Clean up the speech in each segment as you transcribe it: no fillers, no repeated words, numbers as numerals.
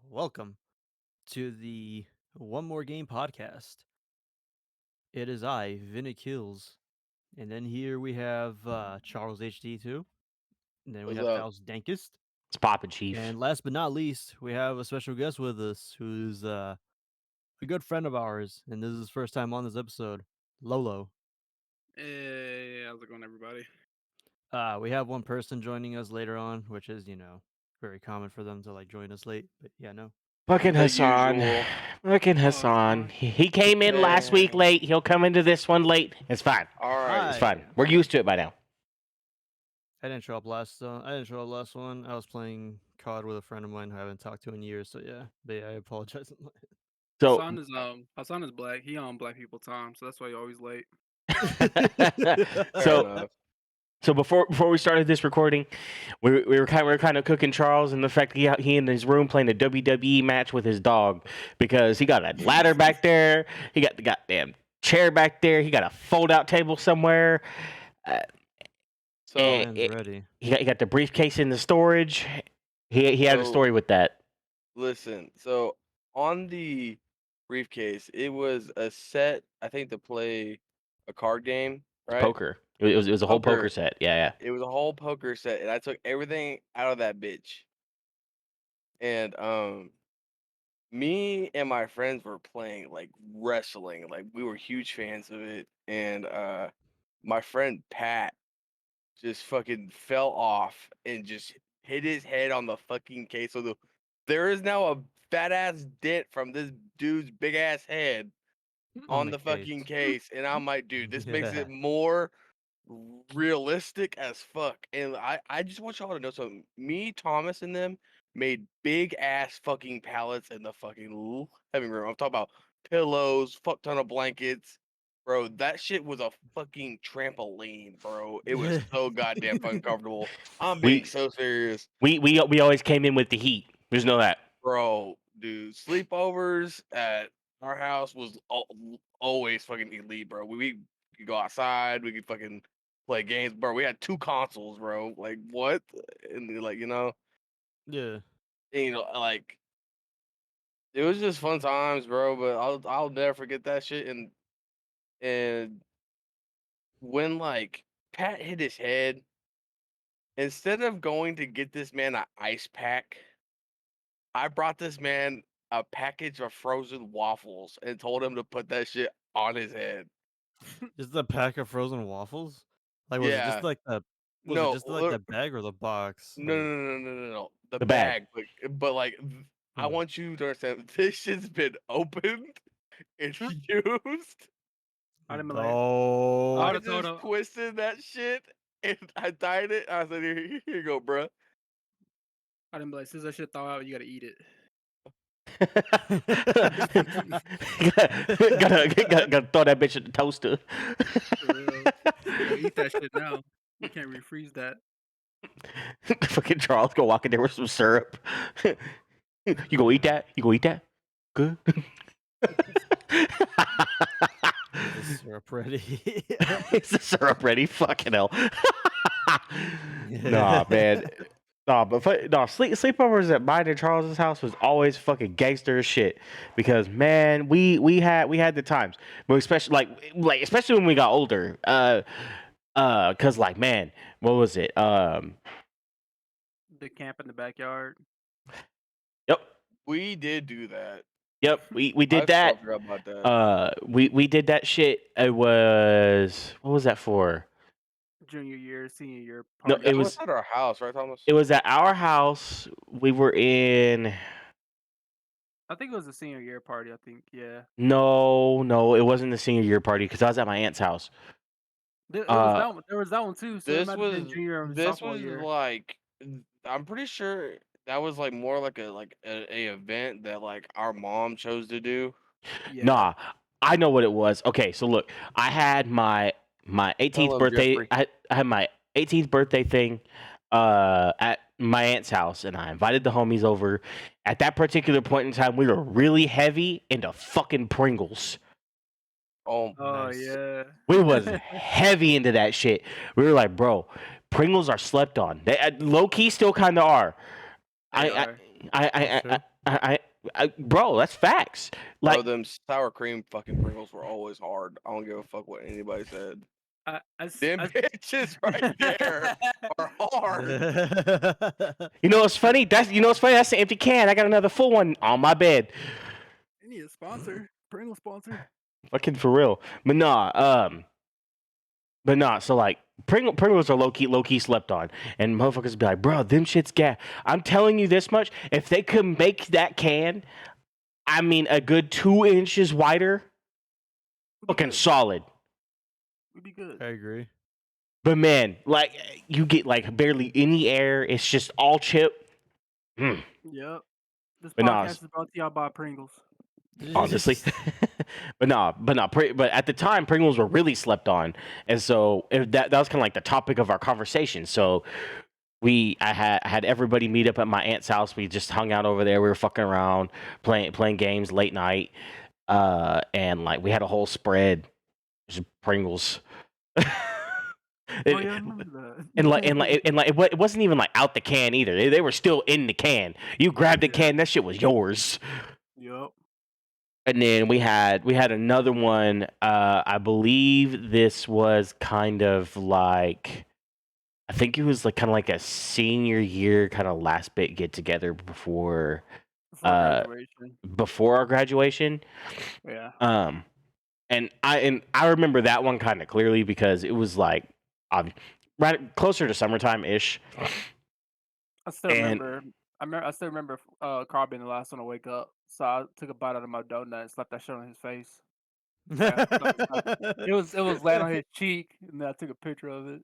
Welcome to the One More Game podcast. It is I, Vinny Kills, and then here we have Charles HD too, and then we What's have up? Faust Dankist, It's poppin', Chief. and last but not least, we have a special guest with us who's a good friend of ours, and this is his first time on this episode, Lolo. Hey, how's it going, everybody? We have one person joining us later on, which is very common for them to join us late, but yeah, no. Fucking The Hassan. usual. Fucking Oh, it's Hassan. fine. He came in last week Yeah. late. He'll come into this one late. It's fine. All right. It's fine. We're used to it by now. I didn't show up last. I didn't show up last one. I was playing COD with a friend of mine who I haven't talked to in years. So yeah, but yeah, I apologize. So, Hassan is black. He on black people time, so that's why he's always late. Fair so, enough. so before we started this recording, we were kind of cooking Charles and the fact that he in his room playing a WWE match with his dog because he got a ladder back there. He got the goddamn chair back there. He got a fold out table somewhere. So and Man's ready. He got the briefcase in the storage. He had a So- story with that. listen. So on the briefcase, it was a set. I think to play a card game, right? Poker. It was a whole Poker. poker set. Yeah. It was a whole poker set, and I took everything out of that bitch. And me and my friends were playing like wrestling. Like we were huge fans of it, and my friend Pat just fucking fell off and just hit his head on the fucking case. So there is now a fat ass dent from this dude's big ass head on the fucking case. And I'm like, dude, this makes Yeah. it more realistic as fuck. And I just want y'all to know something. Me, Thomas, and them made big ass fucking pallets in the fucking living room. I'm talking about pillows, fuck ton of blankets. Bro, that shit was a fucking trampoline, bro. It was so goddamn fucking comfortable. I'm being so serious. We always came in with the heat. Just know that. Bro, dude, sleepovers at our house was always fucking elite, bro. We could go outside, we could fucking play games, bro. We had 2 consoles, bro. Like what? And Yeah. like it was just fun times, bro. But I'll never forget that shit. And when like Pat hit his head, instead of going to get this man an ice pack, I brought this man a package of frozen waffles and told him to put that shit on his head. Just a pack of frozen waffles. Like was it Yeah. just like the was No, it just like the bag or the box? No, Like, no, no, no, no, no, no. The The bag. bag. But like, I Hmm. want you to understand this shit's been opened and used. I didn't be like, Oh, I I would've told just him- twisted that shit and I dyed it. I said, here you go, bro. I didn't be like, since I should thaw out, you gotta eat it. gotta throw that bitch in the toaster. For real. You gotta eat that shit now. You can't refreeze that. Fucking Charles go walk in there with some syrup. You gonna eat that? You gonna eat that? Good. is the syrup ready? Is the syrup ready? Fucking hell. Nah, man. Nah, but sleepovers at mine and Charles's house was always fucking gangster as shit. Because man, we had the times, but especially especially when we got older. Cause like man, what was it? The camp in the backyard. Yep, We did do that. we I did that. forgot about that. We did that shit. It was what was that for? Junior year, senior year. No, Party. it That was at our house, right, Thomas? it was at our house. We were in. I think it was a senior year party. I think, yeah. No, it wasn't the senior year party because I was at my aunt's house. There was that one. There was that one too. So it This might have been was junior and this sophomore was year. like I'm pretty sure that was like more like a event that like our mom chose to do. Yeah. Nah, I know what it was. Okay, so look, I had my 18th Hello, birthday. Jeffrey. I had my 18th birthday thing at my aunt's house, and I invited the homies over. At that particular point in time, we were really heavy into fucking Pringles. Oh, Oh Nice. yeah. We was heavy into that shit. We were like, bro, Pringles are slept on. They low key still kind of are. They I are. I That's true. bro, that's facts. Bro, Like, them sour cream fucking Pringles were always hard. I don't give a fuck what anybody said. I, I, s- Them I s- bitches right there are hard. you know what's funny? That's the empty can. I got another full one on my bed. I need a sponsor. Pringle sponsor. Fucking for real. But nah. So like, Pringles are low key slept on, and motherfuckers be like, bro, them shits gas. I'm telling you this much: if they could make that can, I mean, a good 2 inches wider, fucking solid. We'd be good. I agree. But man, like, you get like barely any air. It's just all chip. Mm. Yep. This But nah, podcast is brought to y'all by Pringles. honestly. but at the time Pringles were really slept on, and so that was kind of like the topic of our conversation. So I had everybody meet up at my aunt's house. We just hung out over there. We were fucking around, playing games late night, and like we had a whole spread, just Pringles. Oh yeah, I remember that. It wasn't even like out the can either. They were still in the can. You grabbed the Yeah. can, that shit was yours. Yep. And then we had another one. I believe this was kind of like, I think it was like kind of like a senior year kind of last bit get together before Before Uh, graduation. before our graduation. Yeah. And I remember that one kind of clearly because it was like right closer to summertime ish. I still And remember. I still remember Carl being the last one to wake up. So I took a bite out of my donut and slapped that shit on his face. Yeah, it was laying on his cheek, and then I took a picture of it.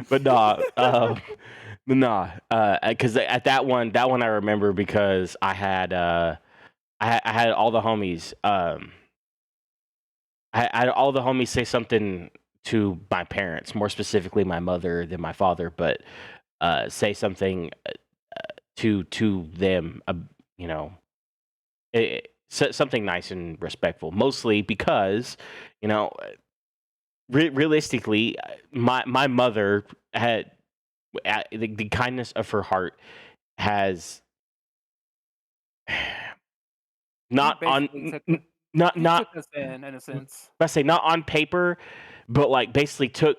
but because at that one I remember because I had all the homies I had all the homies say something to my parents, more specifically my mother than my father, but say something to them, you know, something nice and respectful, mostly because, you know, realistically, my mother had the kindness of her heart has not on Basically not he not took us in a sense. I say not on paper, but like basically took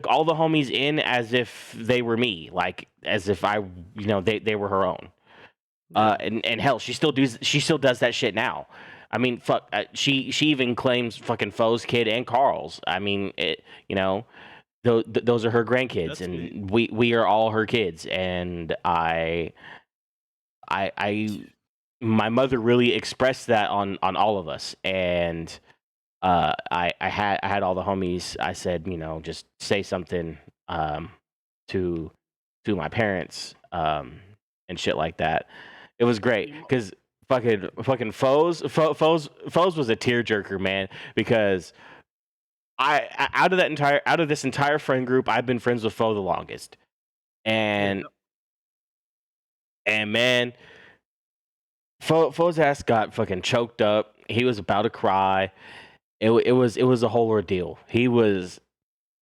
all the homies in as if they were me, like as if they were her own. And hell, she still does that shit now. I mean, fuck, she even claims fucking Foe's kid and Carl's. I mean, those are her grandkids, That's and we are all her kids. And my mother really expressed that on all of us. And I had all the homies. I said, just say something to my parents and shit like that. It was great because fucking Foes was a tearjerker, man. Because out of this entire friend group, I've been friends with Foe the longest, and man, Foe's ass got fucking choked up. He was about to cry. It was a whole ordeal. He was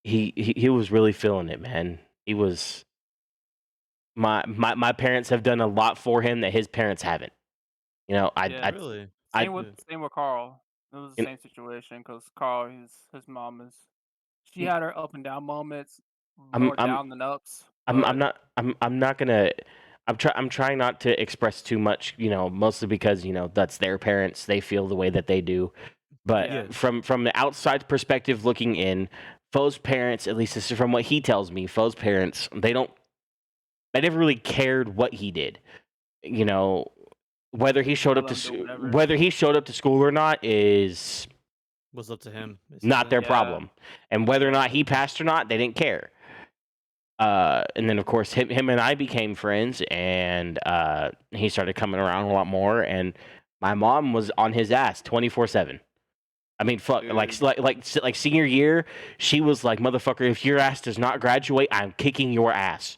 really feeling it, man. He was my parents have done a lot for him that his parents haven't. Yeah, Really? I same with Carl. It was the you same situation because Carl, his mom she had her up and down moments, more I'm down than ups. I'm But not gonna. I'm trying not to express too much, mostly because that's their parents. They feel the way that they do. But Yeah. from the outside perspective looking in, Foe's parents, at least this is from what he tells me, Foe's parents, they never really cared what he did. Whether he showed up let him do whatever. whether he showed up to school or not is Was up to him. not their Yeah. problem. And whether or not he passed or not, they didn't care. And then of course him and I became friends, and he started coming around a lot more, and my mom was on his ass 24/7. I mean, fuck, Dude. like senior year, she was like, motherfucker, if your ass does not graduate, I'm kicking your ass.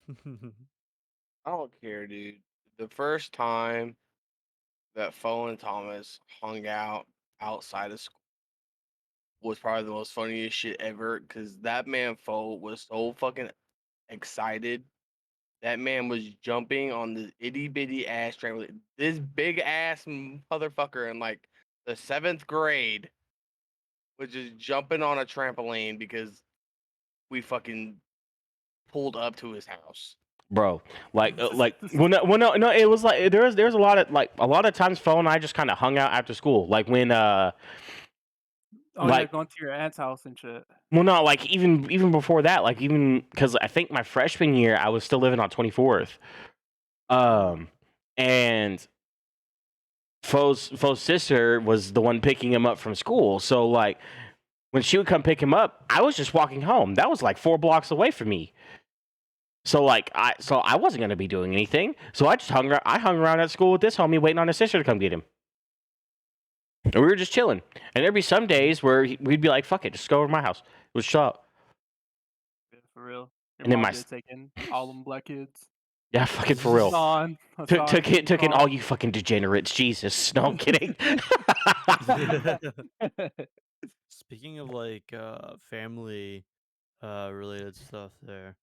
I don't care, dude. The first time that Foe and Thomas hung out outside of school was probably the most funniest shit ever. Cause that man Foe was so fucking excited that man was jumping on the itty bitty ass trampoline. This big ass motherfucker in like the 7th grade was just jumping on a trampoline because we fucking pulled up to his house. Bro, no, it was like there's a lot of times Phil and I just kind of hung out after school, like when Oh yeah, like going to your aunt's house and shit. well no like even before that, like even because I think my freshman year I was still living on 24th, and Fo's sister was the one picking him up from school, so like when she would come pick him up, I was just walking home. That was like 4 blocks away from me. So like I wasn't gonna be doing anything. So I just hung around at school with this homie waiting on his sister to come get him. And we were just chilling. And there'd be some days where we'd be like, fuck it, just go over to my house. Let's shut up. Yeah, for real. Your And then mom my did take in all them black kids. Yeah, fucking for real. Took in all you fucking degenerates. Jesus. No, I'm kidding. Speaking of like family related stuff there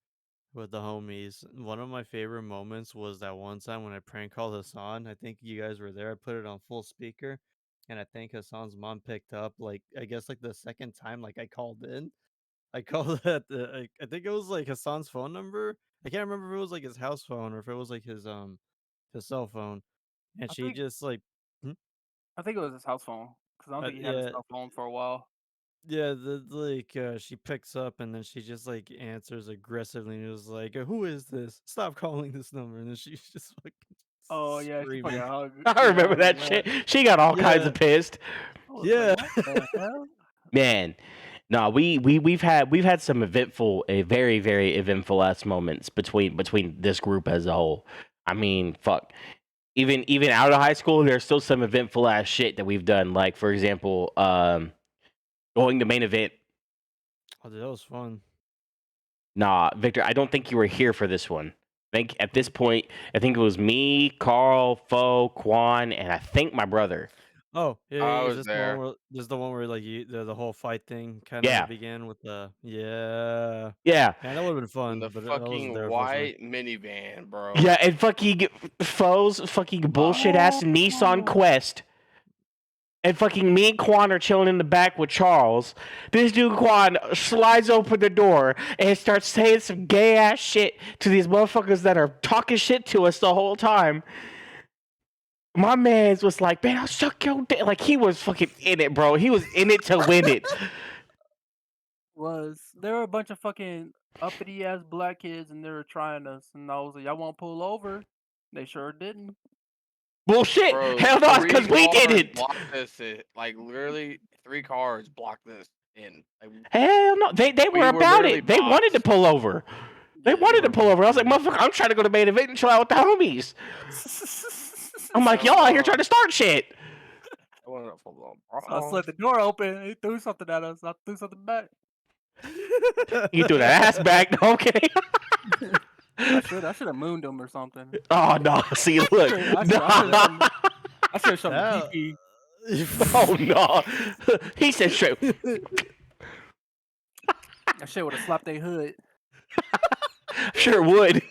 with the homies, one of my favorite moments was that one time when I prank called Hassan. I think you guys were there. I put it on full speaker, and I think Hassan's mom picked up. Like I guess like the second time, like I called in. I called at I think it was like Hassan's phone number. I can't remember if it was like his house phone or if it was like his cell phone, and I she think just like. Hmm? I think it was his house phone because I don't think he had a Yeah, cell phone for a while. yeah, she picks up and then she just like answers aggressively and was like, "Who is this? Stop calling this number." And then she's just fucking Oh yeah, she fucking screaming. I remember that shit. She got all kinds Yeah, of pissed. I was yeah. like, what the hell? Man, no, we've had some very very eventful ass moments between this group as a whole. I mean, fuck. Even out of high school, there's still some eventful ass shit that we've done. Like for example, going to main event. Oh, dude, that was fun. Nah, Victor, I don't think you were here for this one. I think at this point, I think it was me, Carl, Fo, Quan, and I think my brother. Oh, yeah, I yeah, was there. this is the one where like the whole fight thing kind Yeah, of began with the yeah. yeah, Man, that would have been In fun, the but I wasn't fucking there unfortunately. white minivan, bro. yeah, and fucking Fo's fucking bullshit ass Nissan Oh, Quest. And fucking me and Quan are chilling in the back with Charles. This dude Quan slides open the door and starts saying some gay ass shit to these motherfuckers that are talking shit to us the whole time. My man's was like, man, I'll suck your dick. Like he was fucking in it, bro. He was in it to win it. there were a bunch of fucking uppity ass black kids and they were trying us, and I was like, y'all won't pull over? They sure didn't. Bullshit. Bro, Hell no, it's 3 because we cars didn't. blocked this. Like literally, 3 cars blocked this in. Like, Hell no. They we were were about literally it. They wanted to boxed. pull over. They wanted to pull over. I was like, motherfucker, I'm trying to go to main event and chill out with the homies. I'm like, y'all out here trying to start shit. I wanted to pull So I slid the door open. He threw something at us. I threw something back. You threw that ass back. No, I'm kidding. I should have mooned him or something. Oh no! See, look. I should have shown him That- PP. Oh no! He said straight. That shit would have slapped their hood. Sure would.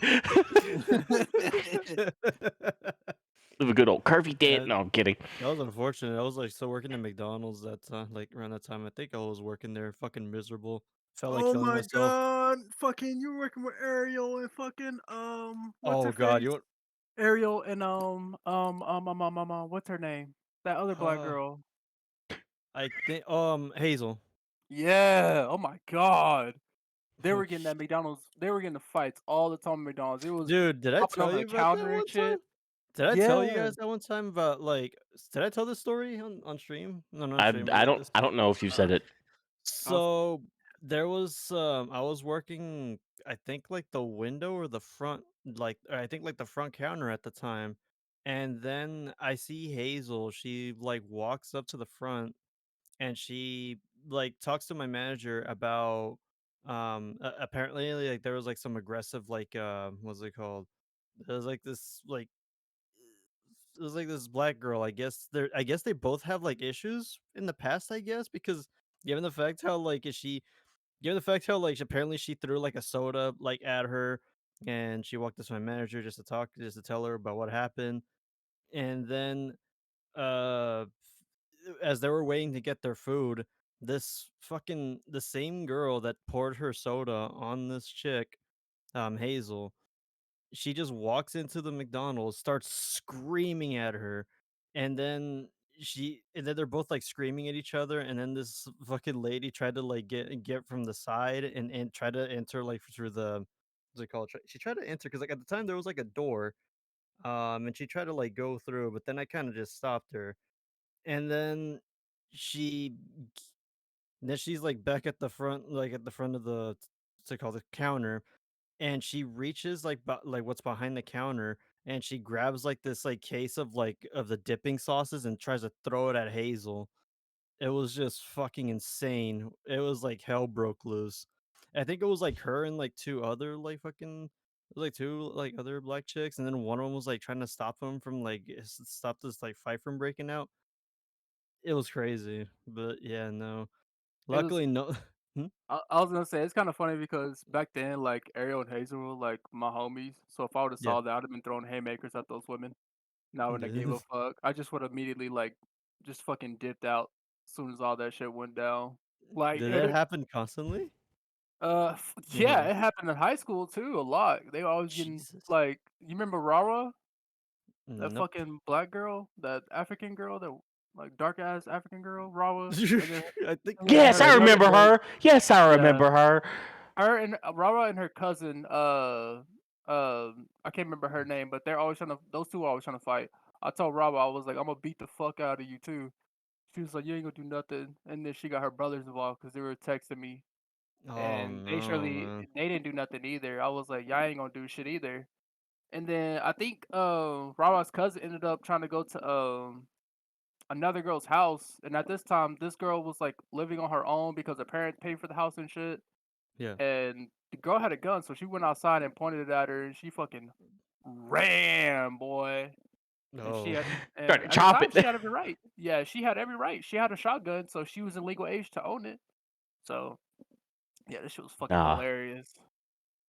Live a good old curvy dent. That- No, I'm kidding. That was unfortunate. I was like still working at McDonald's that time, like around that time. I think I was working there, fucking miserable. Felt like Oh killing my myself. god! Fucking, you were working with Ariel and fucking what's Oh her god, face? you Ariel and what's her name? That other black Uh, girl. I think Hazel. Yeah. Oh my god. They were getting at McDonald's. They were getting the fights all the time at McDonald's. It was Dude, did I hopping over tell the you about that counter one and shit. time? Did I tell you Yeah. guys that one time about like? Did I tell this story on stream? No, not on I stream. but, I like, don't this. I don't know if you said it. So there was I was working I think like the window or the front or I think like the front counter at the time. And then I see Hazel, she like walks up to the front and she like talks to my manager about apparently like there was like some aggressive like what's it called? There was like this like it was like this black girl. I guess they both have like issues in the past, I guess, because given the fact how like apparently she threw like a soda like at her and she walked up to my manager just to tell her about what happened. And then, uh, as they were waiting to get their food, the same girl that poured her soda on this chick, Hazel, she just walks into the McDonald's, starts screaming at her, and then and then they're both like screaming at each other, and then this fucking lady tried to like get from the side and try to enter like through the what's it called? She tried to enter because like at the time there was like a door, and she tried to like go through, but then I kind of just stopped her, and she then she's like back at the front, like at the front of the what's it called, the counter, and she reaches like like what's behind the counter, and she grabs like this like case of of the dipping sauces and tries to throw it at Hazel. It was just fucking insane. It was like hell broke loose. I think it was like her and like two other like fucking it was, like two like other black chicks, and then one of them was like trying to stop them from like stop this like fight from breaking out. It was crazy, but yeah, no. It was. Luckily, no. Hmm? I was gonna say it's kind of funny because back then, like Ariel and Hazel were like my homies. So if I would have Yeah. saw that, I'd have been throwing haymakers at those women. Now when I gave a fuck, I just would immediately like just fucking dipped out as soon as all that shit went down. Like, Did that happen constantly? yeah, Uh-huh. it happened in high school too a lot. They were always getting Jesus. like, you remember Rara, that Nope. fucking black girl, that African girl, that like dark ass African girl, Rara, I think and then Yes, her I I remember remember her. her. Yes, I yeah, remember her. her and Rara and her cousin, I can't remember her name, but they're always trying to. Those two are always trying to fight. I told Rara, I was like, I'm gonna beat the fuck out of you too. She was like, you ain't gonna do nothing. And then she got her brothers involved because they were texting me, Oh and no, man. they didn't do nothing either. I was like, y'all ain't gonna do shit either. And then I think Rara's cousin ended up trying to go to another girl's house, and at this time, this girl was like living on her own because her parents paid for the house and shit. Yeah. And the girl had a gun, so she went outside and pointed it at her, and she fucking ran, boy. And she Oh. had, Trying and to at the chop time, it. she had every right. Yeah, she had every right. She had a shotgun, so she was in legal age to own it. So yeah, this shit was fucking Nah. hilarious.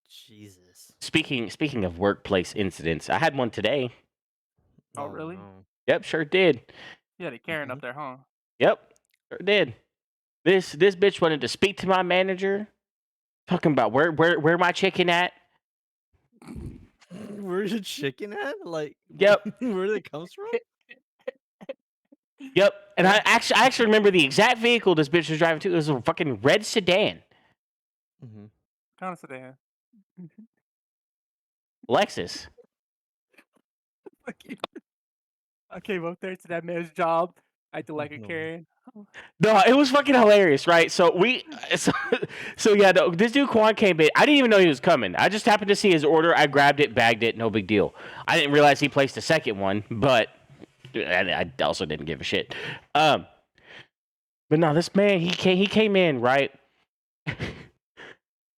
Jesus. Speaking of workplace incidents, I had one today. Oh, Oh really? no. Yep, sure did. Yeah, they Karen Mhm. up there, huh? Yep, sure did. This bitch wanted to speak to my manager, talking about where my chicken at. Where's your chicken at? Like, Yep, where did it comes from? yep. And Huh? I actually remember the exact vehicle this bitch was driving to. It was a fucking red sedan, Mm-hmm. Kind of sedan. Lexus. I came up there to that man's job, acting like a No. Karen. No, it was fucking hilarious, right? So so yeah, this dude Quan came in. I didn't even know he was coming. I just happened to see his order. I grabbed it, bagged it, no big deal. I didn't realize he placed a second one, but I also didn't give a shit. But no, this man he came in right.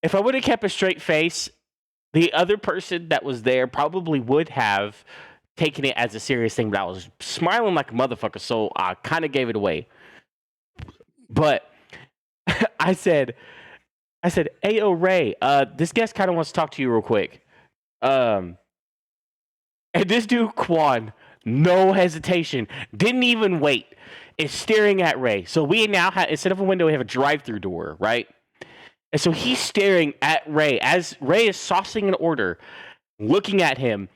If I would have kept a straight face, the other person that was there probably would have taken it as a serious thing. But I was smiling like a motherfucker, so I kind of gave it away. But I said, "Hey, yo, Ray, this guest kind of wants to talk to you real quick." And this dude Quan, no hesitation, didn't even wait, is staring at Ray. So we now have, instead of a window, we have a drive-through door, right? And so he's staring at Ray as Ray is saucing an order, looking at him,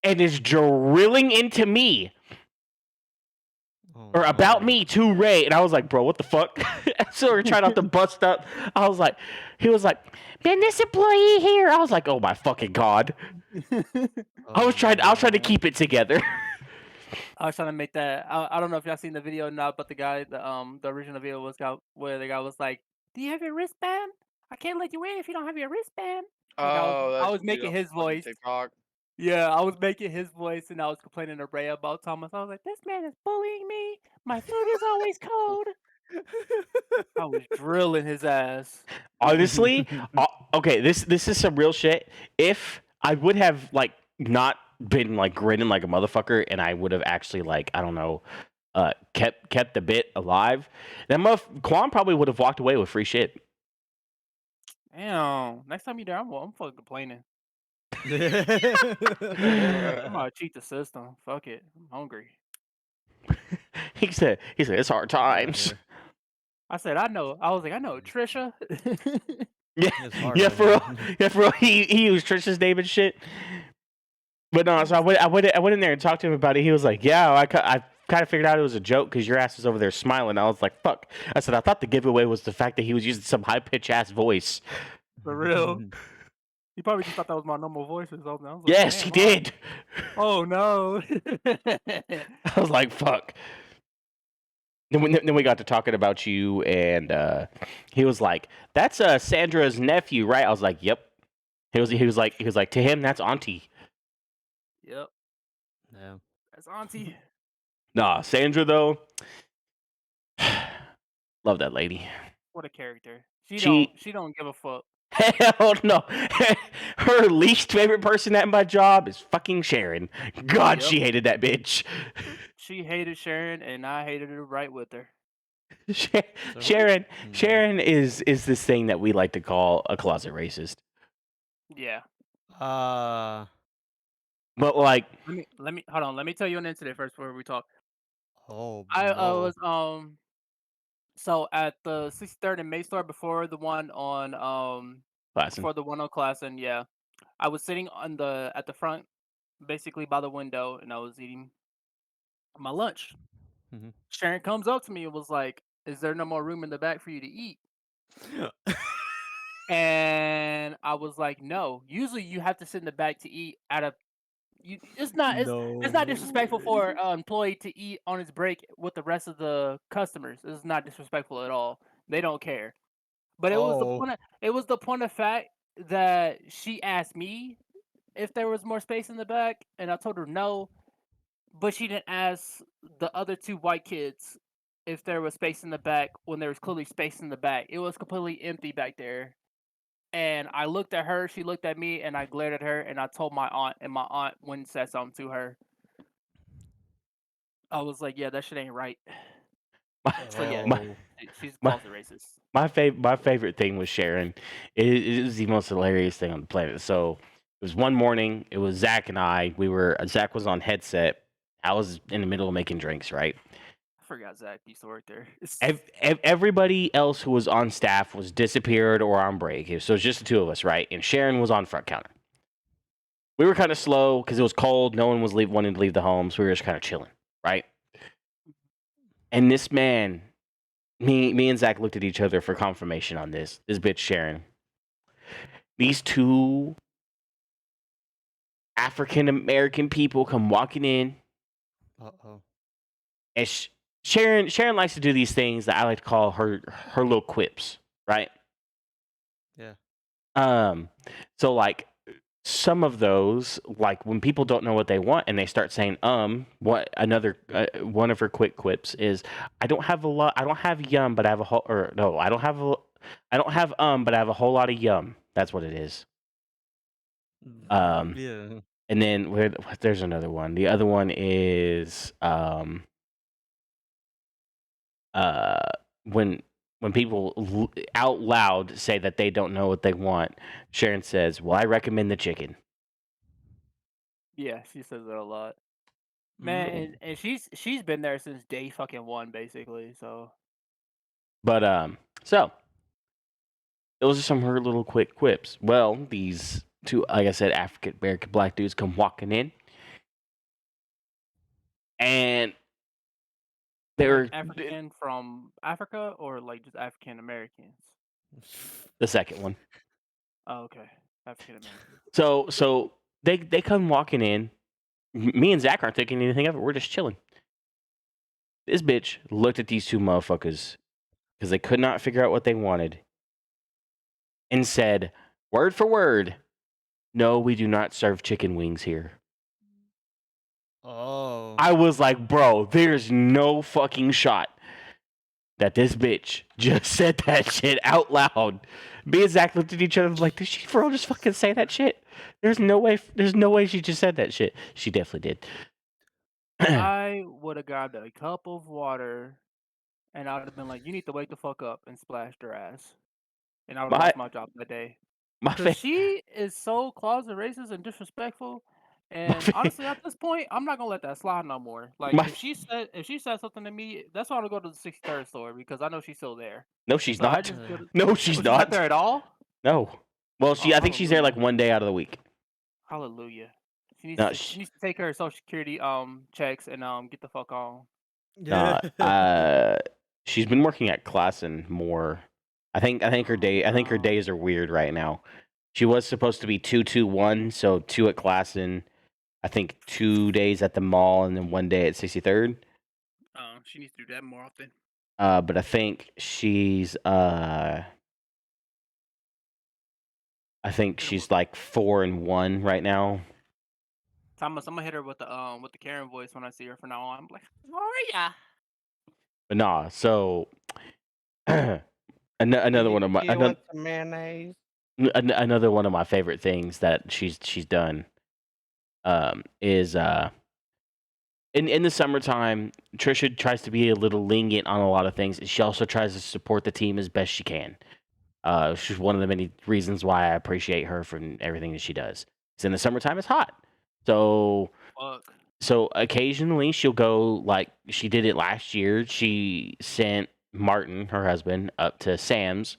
and is drilling into me. Oh, Or about no. me to Ray, and I was like, bro, what the fuck? So we're trying not to bust up. I was like, he was like, man, this employee here. I was like, oh my fucking god. I was trying to no. keep it together. I was trying to make that. I don't know if y'all seen the video or not, but the original video was where the guy was like, "Do you have your wristband? I can't let you in if you don't have your wristband." Like Oh, I that was dude making on his fucking voice. TikTok. Yeah, I was making his voice, and I was complaining to Ray about Thomas. I was like, "This man is bullying me. My food is always cold." I was drilling his ass. Honestly, okay, this is some real shit. If I would have like not been like grinning like a motherfucker, and I would have actually like I don't know, kept the bit alive, then Quan probably would have walked away with free shit. Damn. Next time you there, I'm fucking complaining. I'm gonna cheat the system. Fuck it. I'm hungry. He said it's hard times. here. I said I know. I was like, I know Trisha. Yeah, It's hard yeah, right for real. now. Yeah, for real. He used Trisha's name and shit. But no, so I went in there and talked to him about it. He was like, "Yeah, I kind of figured out it was a joke because your ass was over there smiling." I was like, "Fuck!" I said, "I thought the giveaway was the fact that he was using some high pitch ass voice." For real. He probably just thought that was my normal voice or something. I was like, Yes, he "Damn, wow." did. Oh no. I was like, "Fuck." Then we got to talking about you, and he was like, "That's Sandra's nephew, right?" I was like, "Yep." He was like, "To him, that's auntie." Yep. Yeah. That's auntie. Nah, Sandra though, love that lady. What a character. She- She don't give a fuck. Hell no. Her least favorite person at my job is fucking Sharon. God, Yep. she hated that bitch. She hated Sharon and I hated her right with her. So Sharon is this thing that we like to call a closet racist. Yeah. Uh But like, Let me hold on. Let me tell you an incident first before we talk. oh I no. was so at the 63rd and May store before the one on Klassen. Classen, yeah. I was sitting on the at the front, basically by the window, and I was eating my lunch. Mhm. Sharon comes up to me and was like, "Is there no more room in the back for you to eat?" And I was like, "No. Usually you have to sit in the back to eat at a it's not disrespectful for an employee to eat on his break with the rest of the customers. It's not disrespectful at all. They don't care. But Oh. it was the point of fact that she asked me if there was more space in the back, and I told her no. But she didn't ask the other two white kids if there was space in the back when there was clearly space in the back. It was completely empty back there. And I looked at her, she looked at me, and I glared at her, and I told my aunt, and my aunt went and said something to her. I was like, "Yeah, that shit ain't right." So yeah, Oh. she's a my- closet racist. my favorite thing was Sharon. It was the most hilarious thing on the planet. So it was one morning. It was Zach and I. Zach was on headset. I was in the middle of making drinks, right? I forgot Zach used to work there. Everybody else who was on staff was disappeared or on break. So it was just the two of us, right? And Sharon was on front counter. We were kind of slow because it was cold. No one was wanting to leave the home, so we were just kind of chilling, right? And this man, me and Zach looked at each other for confirmation on this. This bitch Sharon. These two African American people come walking in, Uh-oh. and Sharon likes to do these things that I like to call her little quips, right? Yeah. So like some of those, like when people don't know what they want and they start saying what another one of her quick quips is, I don't have yum, but I have a whole, or no, I don't have but I have a whole lot of yum. That's what it is. Yeah. And then there's another one. The other one is when people out loud say that they don't know what they want, Sharon says, "Well, I recommend the chicken." Yeah, she says that a lot. Man, and she's been there since day fucking one, basically. So But so those are some of her little quick quips. Well, these two, like I said, African American black dudes come walking in, and they like were African from Africa or like just African Americans. the second one. Oh, okay, African American. So they come walking in. Me and Zach aren't thinking anything of it. We're just chilling. This bitch looked at these two motherfuckers because they could not figure out what they wanted and said, word for word, "No, we do not serve chicken wings here." Oh. I was like, bro, there's no fucking shot that this bitch just said that shit out loud. Me and Zach looked at each other like, did she for real just fucking say that shit? There's no way she just said that shit. She definitely did. I would have grabbed a cup of water and I would have been like, "You need to wake the fuck up," and splashed her ass. And I would have lost my job that day. My Because fa- she is so closet racist and disrespectful. And fa- honestly, at this point, I'm not gonna let that slide no more. Like my if she said something to me, that's why I'm gonna go to the 63rd store because I know she's still there. no, she's So I not. just go to. No, Oh, she's she's not there not. at all. No. Well, Oh, I think she's there like hallelujah, one day out of the week. hallelujah. No, She needs to take her social security checks and get the fuck on. no. She's been working at Klassen more. I think her No. days are weird right now. She was supposed to be 2-2-1, so 2 at Klassen. I think 2 days at the mall and then 1 day at 63rd. She needs to do that more often. But I think she's like 4-1 right now. I'm gonna hit her with the Karen voice when I see her from now on. I'm like, how are ya? But nah, so another one of my You want some mayonnaise? another one of my favorite things that she's done is in the summertime, Trisha tries to be a little lenient on a lot of things. She also tries to support the team as best she can. She's one of the many reasons why I appreciate her for everything that she does. Because in the summertime, it's hot. Fuck. So occasionally she'll go, like she did it last year. She sent Martin, her husband, up to Sam's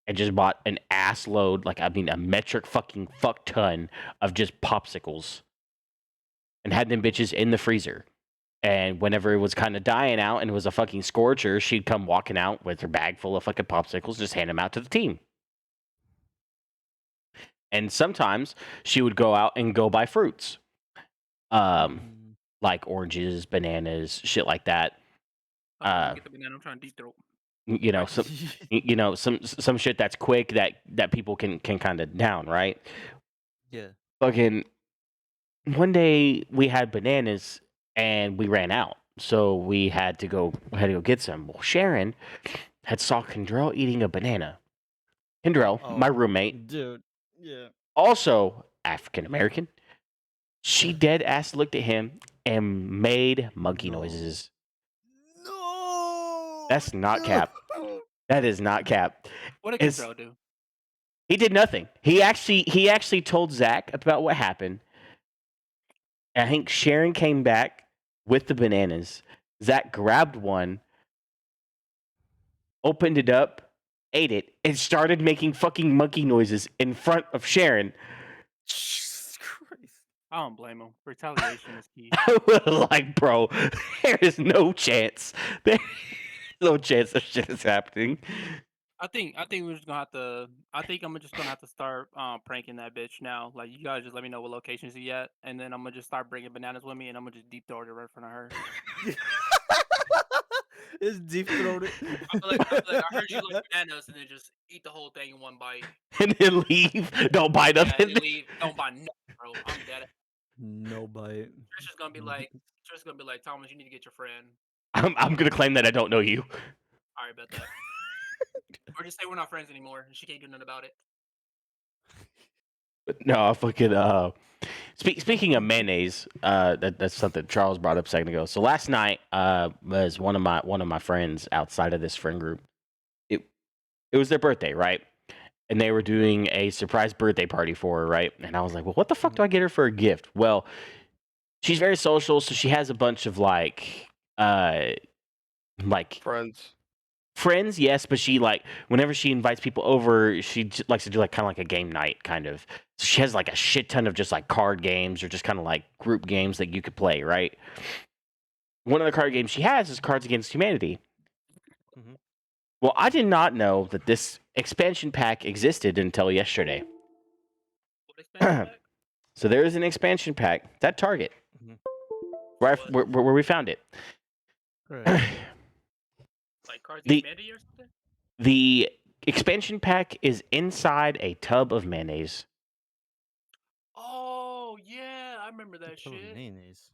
and just bought an ass load, like I mean a metric fucking fuck ton of just popsicles and had them bitches in the freezer. And whenever it was kind of dying out and it was a fucking scorcher, she'd come walking out with her bag full of fucking popsicles, just hand them out to the team. And sometimes she would go out and go buy fruits, like oranges, bananas, shit like that. Get the banana. I'm trying to deep throat. You know, some shit that's quick that people can kind of down, right? Yeah. Fucking one day we had bananas and we ran out, so we had to go get some. Well, Sharon had saw Kendrell eating a banana. Kendrell, my Oh, roommate, dude. Yeah. also African American, she dead ass looked at him and made monkey No. noises. No. That's not cap. That is not cap. What did It's- Kendrell do? He did nothing. He actually told Zach about what happened. I think Sharon came back with the bananas. Zach grabbed one, opened it up, ate it, and started making fucking monkey noises in front of Sharon. Jesus Christ. I don't blame him. Retaliation is key. I was like, bro, there is no chance. There's no chance that shit is happening. I think we're just gonna have to. I think I'm just gonna have to start pranking that bitch now. Like you guys just let me know what locations he at, and then I'm gonna just start bringing bananas with me, and I'm gonna just deep throw it right in front of her. It's deep throated. I'll be like, I heard you like bananas, and then just eat the whole thing in one bite. And then leave. Don't buy Yeah, nothing. and then leave. Don't buy nothing, bro. I'm dead. No bite. Trisha's gonna be like, Thomas, you need to get your friend. I'm gonna claim that I don't know you. All right, bet that. Or just say we're not friends anymore, and she can't do nothing about it. But no, I fucking speaking of mayonnaise, that's something Charles brought up a second ago. So last night was one of my friends outside of this friend group. It was their birthday, right? And they were doing a surprise birthday party for her, right? And I was like, well, what the fuck do I get her for a gift? Well, she's very social, so she has a bunch of like friends, yes, but she like whenever she invites people over, she likes to do like kind of like a game night kind of. So she has like a shit ton of just like card games or just kind of like group games that you could play, right? One of the card games she has is Cards Against Humanity. Mhm. Well, I did not know that this expansion pack existed until yesterday. What expansion pack? So there is an expansion pack. It's at Target, Mhm. where we found it. Right. Like Cards The- Against Humanity or something? The expansion pack is inside a tub of mayonnaise. Oh yeah, I remember that Oh, shit. mayonnaise.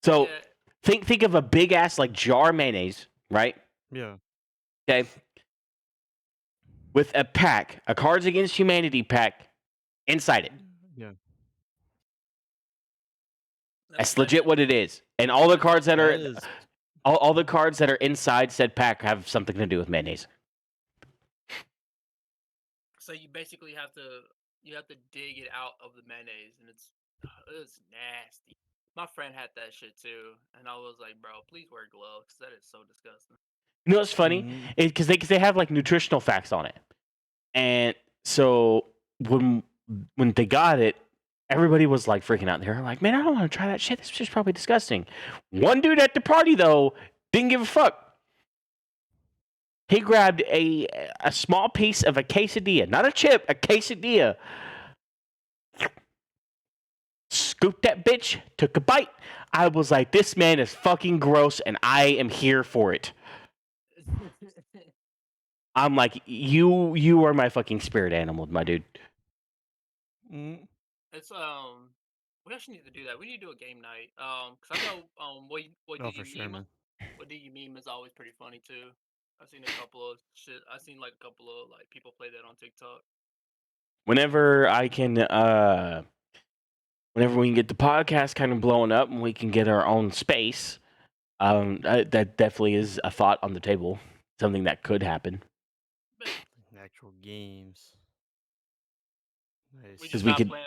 So Yeah. think of a big ass like jar of mayonnaise, right? Yeah. Okay. With a pack, a Cards Against Humanity pack inside it. Yeah. That's legit what it is. And all the cards that That are is. all the cards that are inside said pack have something to do with mayonnaise. So you basically have to you have to dig it out of the mayonnaise, and it's nasty. My friend had that shit too, and I was like, bro, please wear gloves, 'cause that is so disgusting. You know what's funny? Mhm. Because they have like nutritional facts on it, and so when they got it, everybody was like freaking out. They were like, "Man, I don't want to try that shit. This shit's probably disgusting." One dude at the party though didn't give a fuck. He grabbed a small piece of a quesadilla, not a chip, a quesadilla. Scooped that bitch, took a bite. I was like, "This man is fucking gross, and I am here for it." I'm like, you are my fucking spirit animal, my dude. Mm. It's we actually need to do that. We need to do a game night. 'Cause I know what Oh, do for you sure, man. what do you meme is always pretty funny too. I've seen a couple of shit. I've seen like a couple of like people play that on TikTok. Whenever I can, whenever we can get the podcast kind of blowing up and we can get our own space, that definitely is a thought on the table. Something that could happen. But Actual games. we Nice. Because just we not could, playing.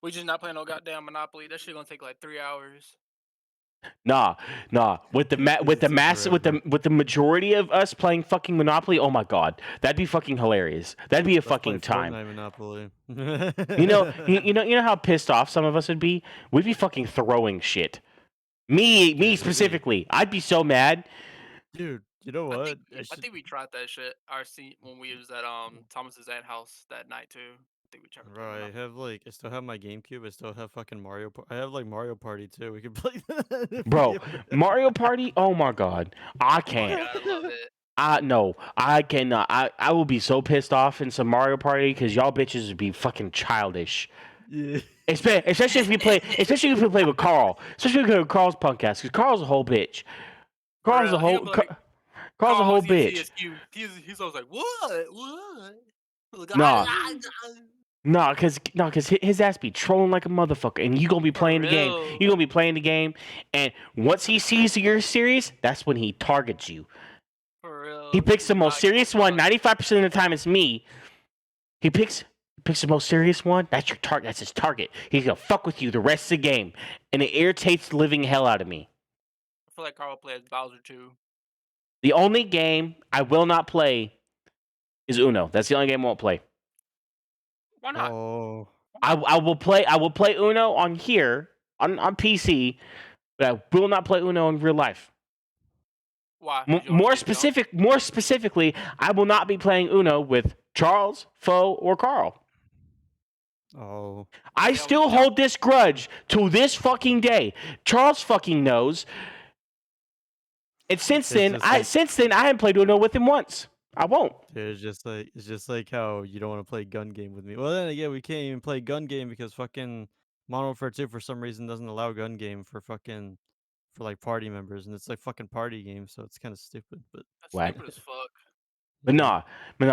We just not playing no goddamn Monopoly. That shit gonna take like 3 hours. nah. With the It's forever. with the majority of us playing fucking Monopoly, oh my god, that'd be fucking hilarious. That'd be a Let's play fucking time. Fortnite Monopoly. You know how pissed off some of us would be. We'd be fucking throwing shit. Me Dude, it'd be- specifically. I'd be so mad. Dude, you know I what? think I I should- think we tried that shit. When we was at Thomas's aunt house that night too. I think we tried to play Bro, I Monopoly. have like I still have my GameCube. I still have fucking Mario. I have like Mario Party too. We could play that. if we Bro, get back. Mario Party? Oh my god. I Oh my can't. god, I love it. No, I cannot. I will be so pissed off in some Mario Party because y'all bitches would be fucking childish. Yeah. Especially if we play with Carl. Especially with Carl's punk ass, because Carl's a whole bitch. Carl's a Real, he'll whole be like, Carl's a whole bitch. He's always like, what? Look, Nah. Nah, cause his ass be trolling like a motherfucker, and you gonna be For playing the game. real. You gonna be playing the game, and once he sees you're serious, that's when he targets you. For real. He picks the do most not give a serious one. fuck. 95% of the time, it's me. He picks the most serious one. That's your target. That's his target. He's gonna fuck with you the rest of the game, and it irritates the living hell out of me. I feel like Carl plays Bowser too. The only game I will not play is Uno. That's the only game I won't play. Why not? Oh. I will play Uno on here on PC, but I will not play Uno in real life. Why? 'Cause you don't More think so? more specifically, I will not be playing Uno with Charles, Foe, or Carl. Oh. I Yeah, still we hold this grudge to this fucking day. Charles fucking knows. And since It's then, just like- I haven't played Uno with him once. I won't. Dude, it's just like how you don't want to play gun game with me. Well, then again, we can't even play gun game because fucking Modern Warfare 2 for some reason doesn't allow gun game for like party members, and it's like fucking party game, so it's kind of stupid. But That's Whack. stupid as fuck. But nah.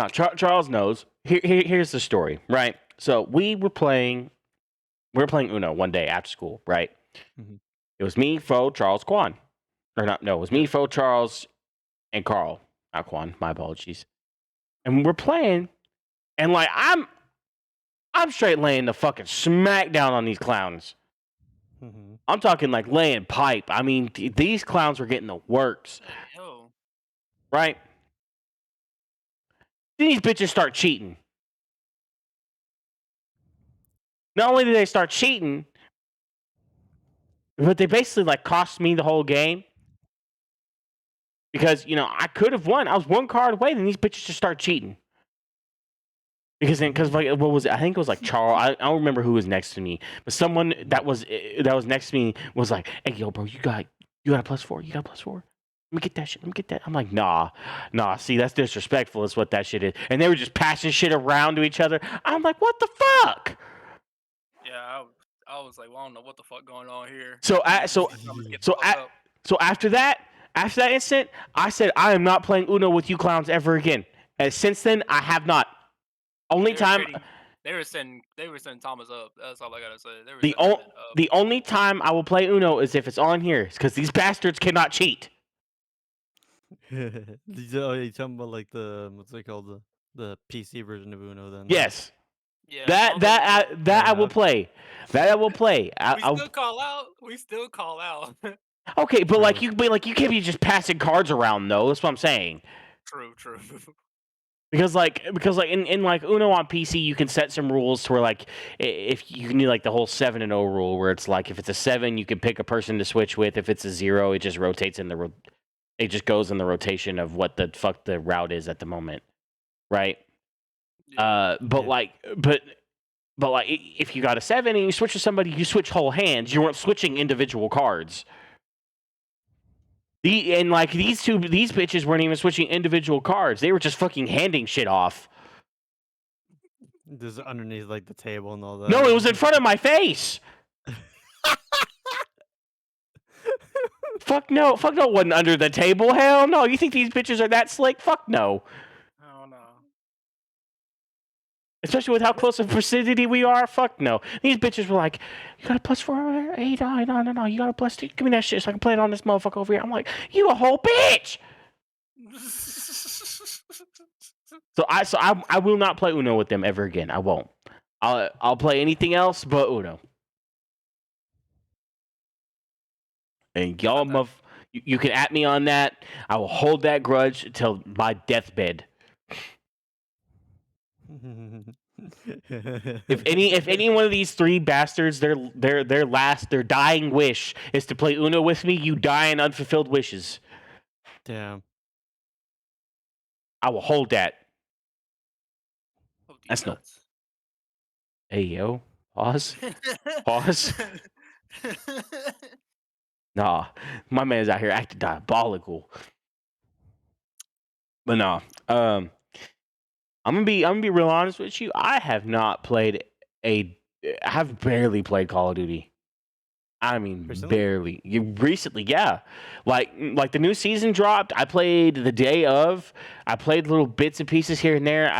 Charles knows. Here's the story, right? So we were playing Uno one day after school, right? Mhm. It was me, Foe, Charles, Quan. Or not? No, it was me, Foe, Charles, and Carl. Not Quan. My apologies. And we're playing, and like I'm straight laying the fucking smack down on these clowns. Mhm. I'm talking like laying pipe. I mean, these clowns were getting the works, Yo, right? Then these bitches start cheating. Not only did they start cheating, but they basically like cost me the whole game. Because, I could have won. I was one card away, then these bitches just start cheating. Because like what was it? I think it was like Charles. I don't remember who was next to me, but someone that was next to me was like, "Hey, yo, bro, you got a +4. You got a +4. Let me get that shit. Let me get that." I'm like, nah. See, that's disrespectful. Is what that shit is. And they were just passing shit around to each other. I'm like, what the fuck? yeah, I was like, well, I don't know what the fuck going on here. So So after that incident, I said I am not playing Uno with you clowns ever again. And since then, I have not. Only time. they were sending Thomas up. That's all I gotta say. They were The sending him up. the only time I will play Uno is if it's on here, because these bastards cannot cheat. You talking about like the what's it called, the PC version of Uno then? Yes. Yeah, That I will Yeah. play. That I will play. we still call out. We still call out. Okay, but True. you can't be just passing cards around though. That's what I'm saying. True. Because in like Uno on PC, you can set some rules to where like if you can do like the whole 7-0 rule, where it's like if it's a 7, you can pick a person to switch with. If it's a 0, it just rotates in the it just goes in the rotation of what the fuck the route is at the moment, right? But Yeah. like if you got a 7 and you switch with somebody, you switch whole hands. You weren't switching individual cards. These bitches weren't even switching individual cards. They were just fucking handing shit off. Just underneath like the table and all that. No, it was in front of my face. Fuck no, it wasn't under the table. Hell no. You think these bitches are that slick? Fuck no. I don't know. Especially with how close of vicinity we are. Fuck no. These bitches were like, you got a +4? Hey, no. You got a +2? Give me that shit so I can play it on this motherfucker over here. I'm like, you a whole bitch. So I will not play Uno with them ever again. I won't. I'll play anything else but Uno. And y'all you can at me on that. I will hold that grudge until my deathbed. If any one of these 3 bastards, their dying wish is to play Uno with me, you die in unfulfilled wishes. Damn. I will hold that. Hope these That's no- nuts. Hey yo, pause. Pause. Nah, my man's out here acting diabolical. But nah, I'm gonna be real honest with you. I have barely played Call of Duty. I mean, Recently? barely. Recently, yeah. Like the new season dropped. I played the day of. I played little bits and pieces here and there.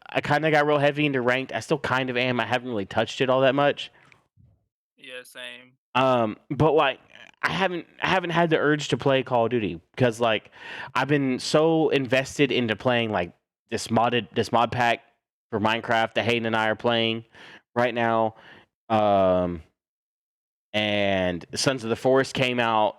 I kind of got real heavy into ranked. I still kind of am. I haven't really touched it all that much. Yeah, same. But like I haven't had the urge to play Call of Duty because like I've been so invested into playing like this mod pack for Minecraft that Hayden and I are playing right now. And Sons of the Forest came out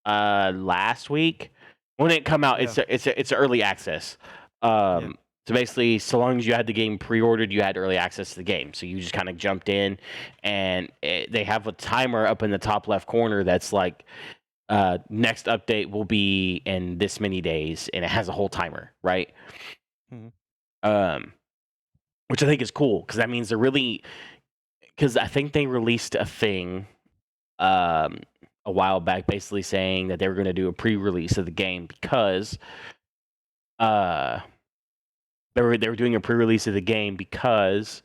last week. When it come out, Yeah. it's early access. So basically, so long as you had the game pre-ordered, you had early access to the game. So you just kind of jumped in, and they have a timer up in the top left corner that's like, next update will be in this many days, and it has a whole timer, right? Mhm. Which I think is cool because that means because I think they released a thing, a while back, basically saying that they were going to do a pre-release of the game because, they were doing a pre-release of the game because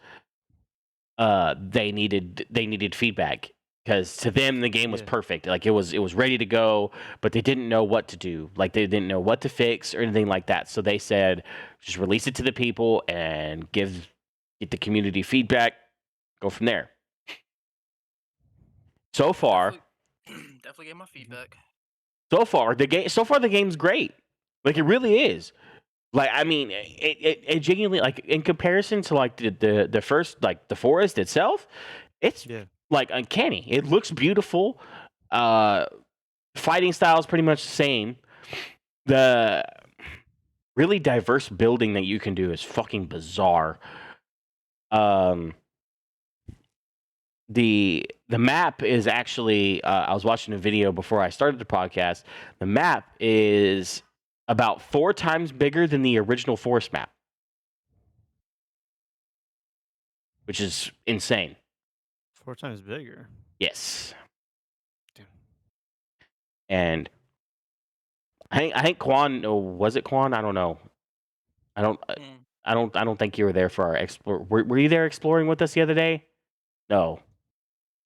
they needed feedback because to them the game was Yeah. perfect, like it was ready to go, but they didn't know what to do, like they didn't know what to fix or anything like that. So they said just release it to the people and get the community feedback, go from there. So far Definitely get my feedback. the game's great, like it really is. Like I mean, it genuinely, like in comparison to like the first, like the forest itself, it's Yeah. like uncanny. It looks beautiful. Fighting style is pretty much the same. The really diverse building that you can do is fucking bizarre. The map is actually, I was watching a video before I started the podcast. The map is about 4 times bigger than the original Forest map, which is insane. 4 times bigger. Yes. Damn. And I think Quan, was it Quan? I don't know. I don't think you were there for our explore. Were you there exploring with us the other day? No.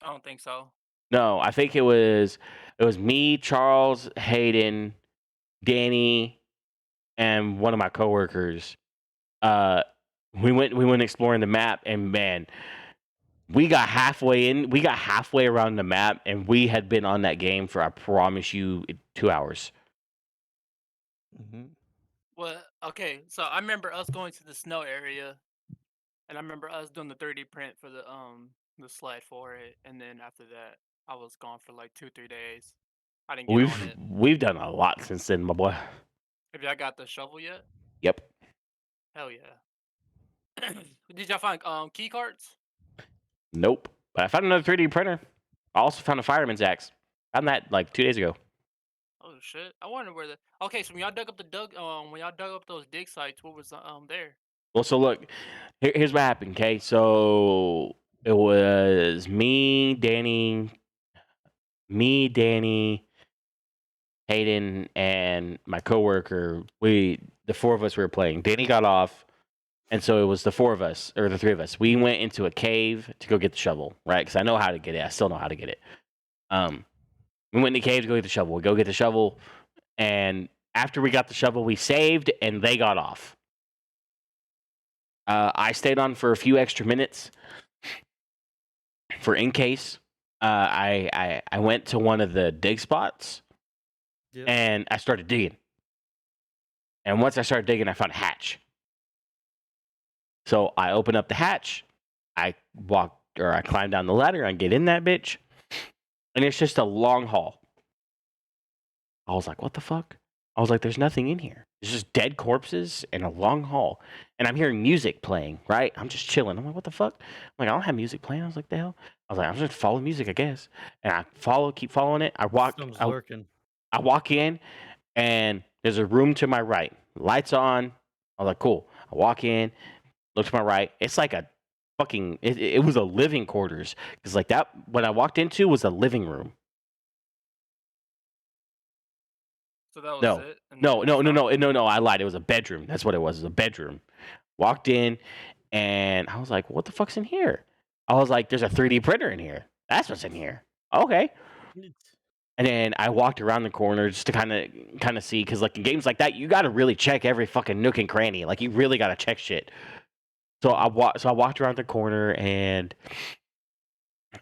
I don't think so. No, I think it was me, Charles, Hayden, Danny, and one of my coworkers. We went exploring the map, and man, we got halfway around the map, and we had been on that game for, I promise you, 2 hours. Mm-hmm. Well, okay. So I remember us going to the snow area, And I remember us doing the 3D print for the sled for it, and then after that, I was gone for like 2-3 days. I didn't get on it. We've done a lot since then, my boy. Have y'all got the shovel yet? Yep. Hell yeah. Did y'all find key cards? Nope. But I found another 3D printer. I also found a fireman's axe. Found that like 2 days ago. Oh shit! I wonder where the. Okay, so when y'all dug up those dig sites, what was there? Well, so look, here's what happened. Okay, so it was me, Danny, Hayden, and my coworker. The four of us were playing. Danny got off, and so it was the four of us or the three of us. We went into a cave to go get the shovel, right? Because I know how to get it. I still know how to get it. We went in the cave to go get the shovel. We go get the shovel, and after we got the shovel, we saved, and they got off. I stayed on for a few extra minutes for in case. I went to one of the dig spots Yep. and I started digging. And once I started digging, I found a hatch. So I open up the hatch. I climb down the ladder. I get in that bitch, and it's just a long hall. I was like, "What the fuck?" I was like, "There's nothing in here. There's just dead corpses and a long hall." And I'm hearing music playing, right? I'm just chilling. I'm like, "What the fuck?" I'm like, "I don't have music playing." I was like, "The hell?" I was like, "I'm just following music, I guess." And I keep following it. Someone's lurking. I walk in, and there's a room to my right. Lights on. I was like, "Cool." I walk in, look to my right. It's like a fucking. It was a living quarters because like that. What I walked into was a living room. So that was No, it. And no, then no, it's no, not- no, no, no. I lied. It was a bedroom. That's what it was. It was a bedroom. Walked in, and I was like, "What the fuck's in here?" I was like, "There's a 3D printer in here. That's what's in here." Okay. And then I walked around the corner just to kind of see, because like in games like that, you got to really check every fucking nook and cranny. Like you really got to check shit. So I walked around the corner and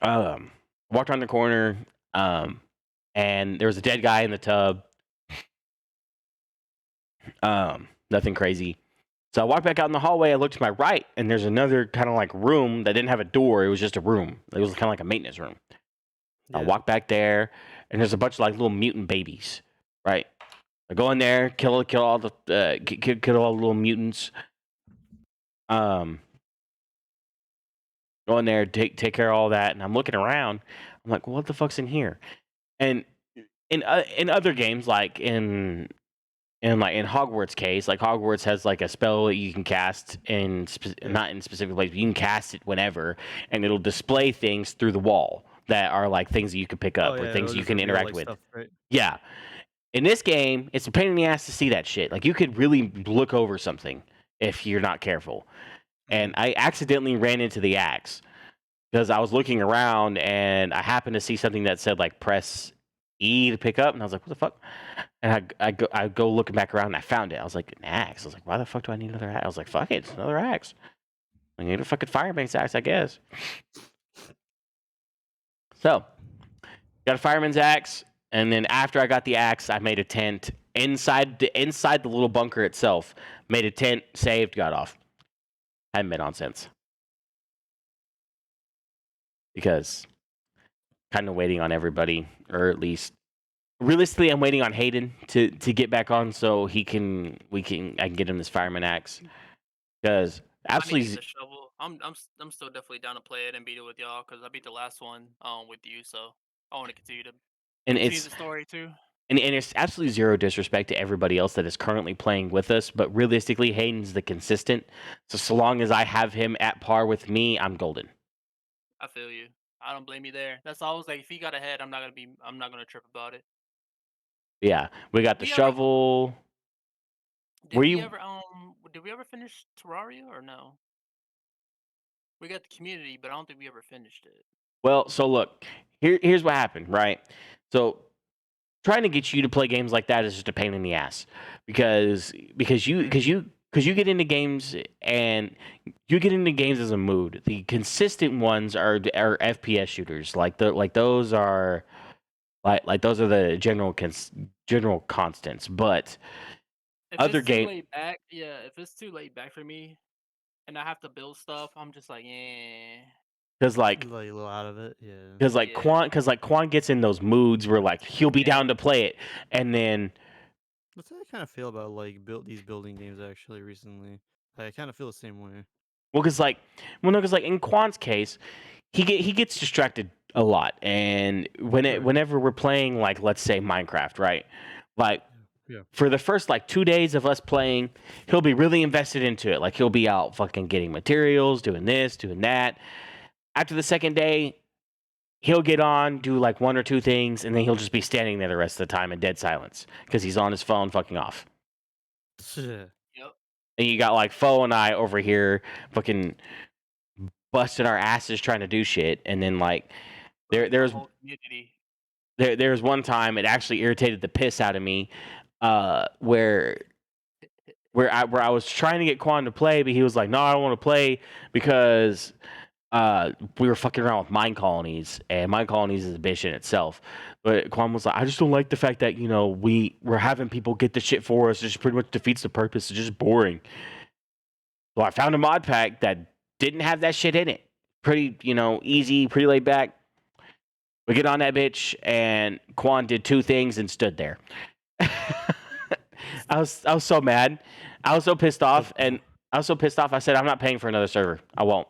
walked around the corner and there was a dead guy in the tub. Nothing crazy. So I walked back out in the hallway. I looked to my right, and there's another kind of like room that didn't have a door. It was just a room. It was kind of like a maintenance room. I walk back there, and there's a bunch of like little mutant babies. Right. I go in there, kill all the kill all the little mutants. Go in there, take care of all that, and I'm looking around. I'm like, what the fuck's in here? And in other games, like in Hogwarts case, like Hogwarts has like a spell that you can cast not in specific place, but you can cast it whenever, and it'll display things through the wall that are like things that you can pick up or things you can interact with. Stuff, right? Yeah. In this game, it's a pain in the ass to see that shit. Like you could really look over something if you're not careful. And I accidentally ran into the axe because I was looking around and I happened to see something that said like press E to pick up, and I was like, what the fuck? And I go looking back around and I found it. I was like, an axe. I was like, why the fuck do I need another axe? I was like, fuck it, it's another axe. I need a fucking fireman's axe, I guess. So, got a fireman's axe, and then after I got the axe, I made a tent inside the little bunker itself. Made a tent, saved, got off. Haven't been on since. Because kind of waiting on everybody, or at least realistically, I'm waiting on Hayden to get back on so I can get him this fireman axe. Because I need absolutely, the shovel. I'm still definitely down to play it and beat it with y'all because I beat the last one with you, so I want to continue it's the story too. and it's absolutely zero disrespect to everybody else that is currently playing with us, but realistically, Hayden's the consistent. So long as I have him at par with me, I'm golden. I feel you. I don't blame you there. That's always like if he got ahead, I'm not gonna trip about it. Yeah, we got the We ever- shovel. Did Were we you- ever finish Terraria or no? We got the community, but I don't think we ever finished it. Well, so look, here's what happened, right? So trying to get you to play games like that is just a pain in the ass because you get into games and you get into games as a mood. The consistent ones are FPS shooters, like those are those are the general constants. But If other it's too game, laid back, yeah. If it's too laid back for me, and I have to build stuff, I'm just like, eh. Because like a little out of it, yeah. because like Quan gets in those moods where like he'll be down to play it, and then That's how I kind of feel about like these building games actually recently. I kind of feel the same way. well, because like in Quan's case, he gets distracted a lot, and Sure. whenever we're playing like let's say Minecraft, right? Like Yeah. for the first like 2 days of us playing, he'll be really invested into it. Like he'll be out fucking getting materials, doing this, doing that. After the second day, he'll get on, do like one or two things, and then he'll just be standing there the rest of the time in dead silence because he's on his phone fucking off. Yep. And you got like Foe and I over here fucking busting our asses trying to do shit, and then like The there's whole community. there's one time it actually irritated the piss out of me, where I was trying to get Quan to play, but he was like, "No, I don't want to play because we were fucking around with mine colonies, and mine colonies is a bitch in itself." But Quan was like, "I just don't like the fact that we're having people get the shit for us. It just pretty much defeats the purpose. It's just boring." So I found a mod pack that didn't have that shit in it. Pretty easy, pretty laid back. We get on that bitch, and Quan did two things and stood there. I was so mad. I was so pissed off, and I was so pissed off. I said, "I'm not paying for another server. I won't."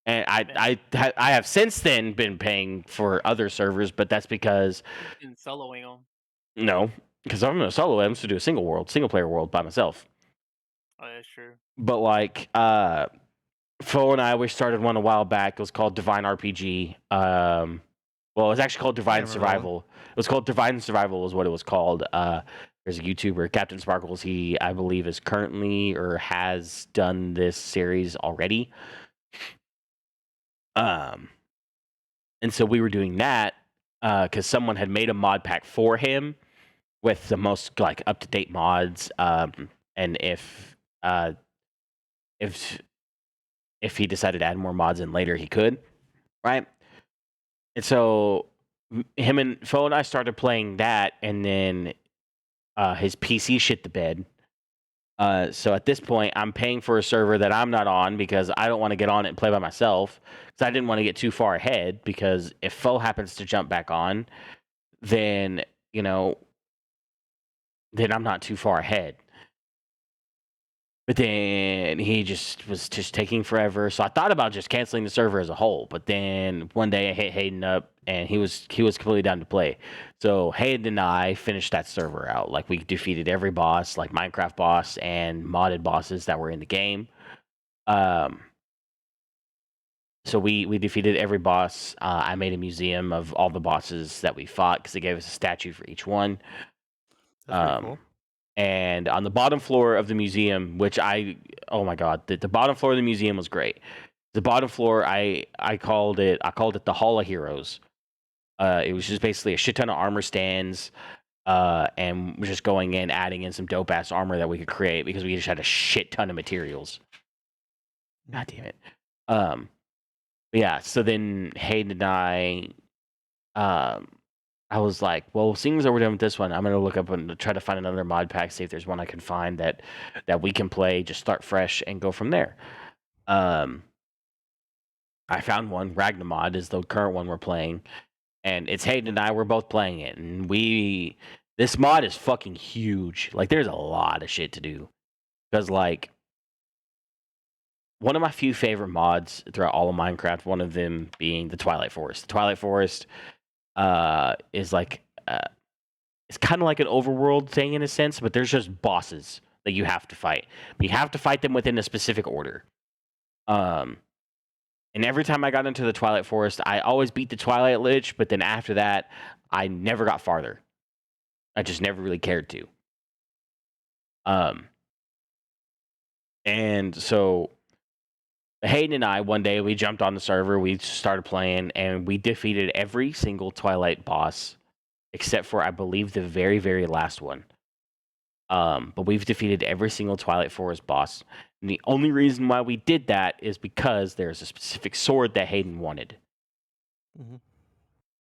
And I have since then been paying for other servers, but that's because And soloing them. no, because I'm gonna solo it. I'm supposed to do a single player world by myself. Oh, that's true. But like, Fo and we started one a while back. It was called Divine RPG. Well, it was actually called Divine remember that one. Survival. It was called Divine Survival, is what it was called. There's a YouTuber, Captain Sparkles. He, I believe, is currently or has done this series already. And so we were doing that because someone had made a mod pack for him with the most like up to date mods. And if he decided to add more mods in later, he could, right? And so him and Fo and I started playing that, and then his PC shit the bed. So at this point, I'm paying for a server that I'm not on because I don't want to get on it and play by myself. Because I didn't want to get too far ahead. Because if Fo happens to jump back on, then then I'm not too far ahead. But then he was taking forever. So I thought about just canceling the server as a whole. But then one day I hit Hayden up, and he was completely down to play. So Hayden and I finished that server out. Like we defeated every boss, like Minecraft boss and modded bosses that were in the game. So we defeated every boss. I made a museum of all the bosses that we fought because they gave us a statue for each one. That's pretty cool. And on the bottom floor of the museum, which oh my god, the bottom floor of the museum was great. The bottom floor, I called it the Hall of Heroes. It was just basically a shit ton of armor stands, and we're just going in, adding in some dope ass armor that we could create because we just had a shit ton of materials. God damn it. Yeah. So then Hayden and I was like, well, seeing as we're done with this one, I'm gonna look up and try to find another mod pack, see if there's one I can find that we can play, just start fresh and go from there. I found one. Ragnamod is the current one we're playing, and it's Hayden and I. We're both playing it, and this mod is fucking huge. Like, there's a lot of shit to do because like one of my few favorite mods throughout all of Minecraft, one of them being the Twilight Forest. The Twilight Forest is like it's kind of like an overworld thing in a sense, but there's just bosses that you have to fight. But you have to fight them within a specific order. And every time I got into the Twilight Forest, I always beat the Twilight Lich, but then after that, I never got farther. I just never really cared to. And so Hayden and I, one day, we jumped on the server, we started playing, and we defeated every single Twilight boss, except for, I believe, the very, very last one. But we've defeated every single Twilight Forest boss. And the only reason why we did that is because there's a specific sword that Hayden wanted. Mhm.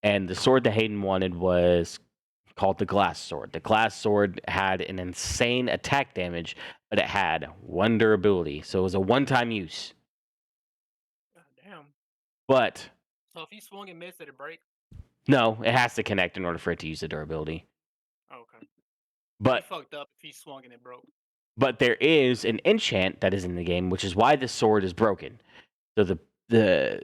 And the sword that Hayden wanted was called the Glass Sword. The Glass Sword had an insane attack damage, but it had 1 durability, so it was a one-time use. God damn. But So if he swung and missed, did it break? no, it has to connect in order for it to use the durability. Okay. He But fucked up if he swung and it broke. but there is an enchant that is in the game, which is why the sword is broken. So the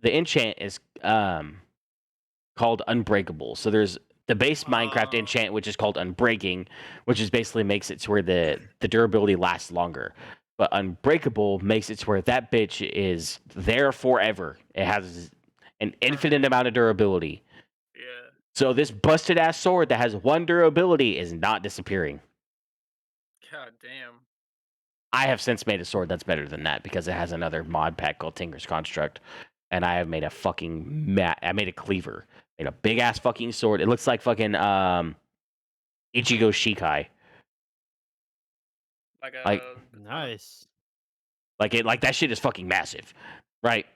enchant is called Unbreakable. So there's the base Minecraft Oh. enchant, which is called Unbreaking, which is basically makes it to where the durability lasts longer. But Unbreakable makes it to where that bitch is there forever. It has an infinite amount of durability. Yeah. So this busted ass sword that has 1 durability is not disappearing. God damn. I have since made a sword that's better than that because it has another mod pack called Tinker's Construct, and I have made a fucking I made a cleaver, made a big ass fucking sword. It looks like fucking Ichigo Shikai. Like a Like- Nice. Like that shit is fucking massive, right?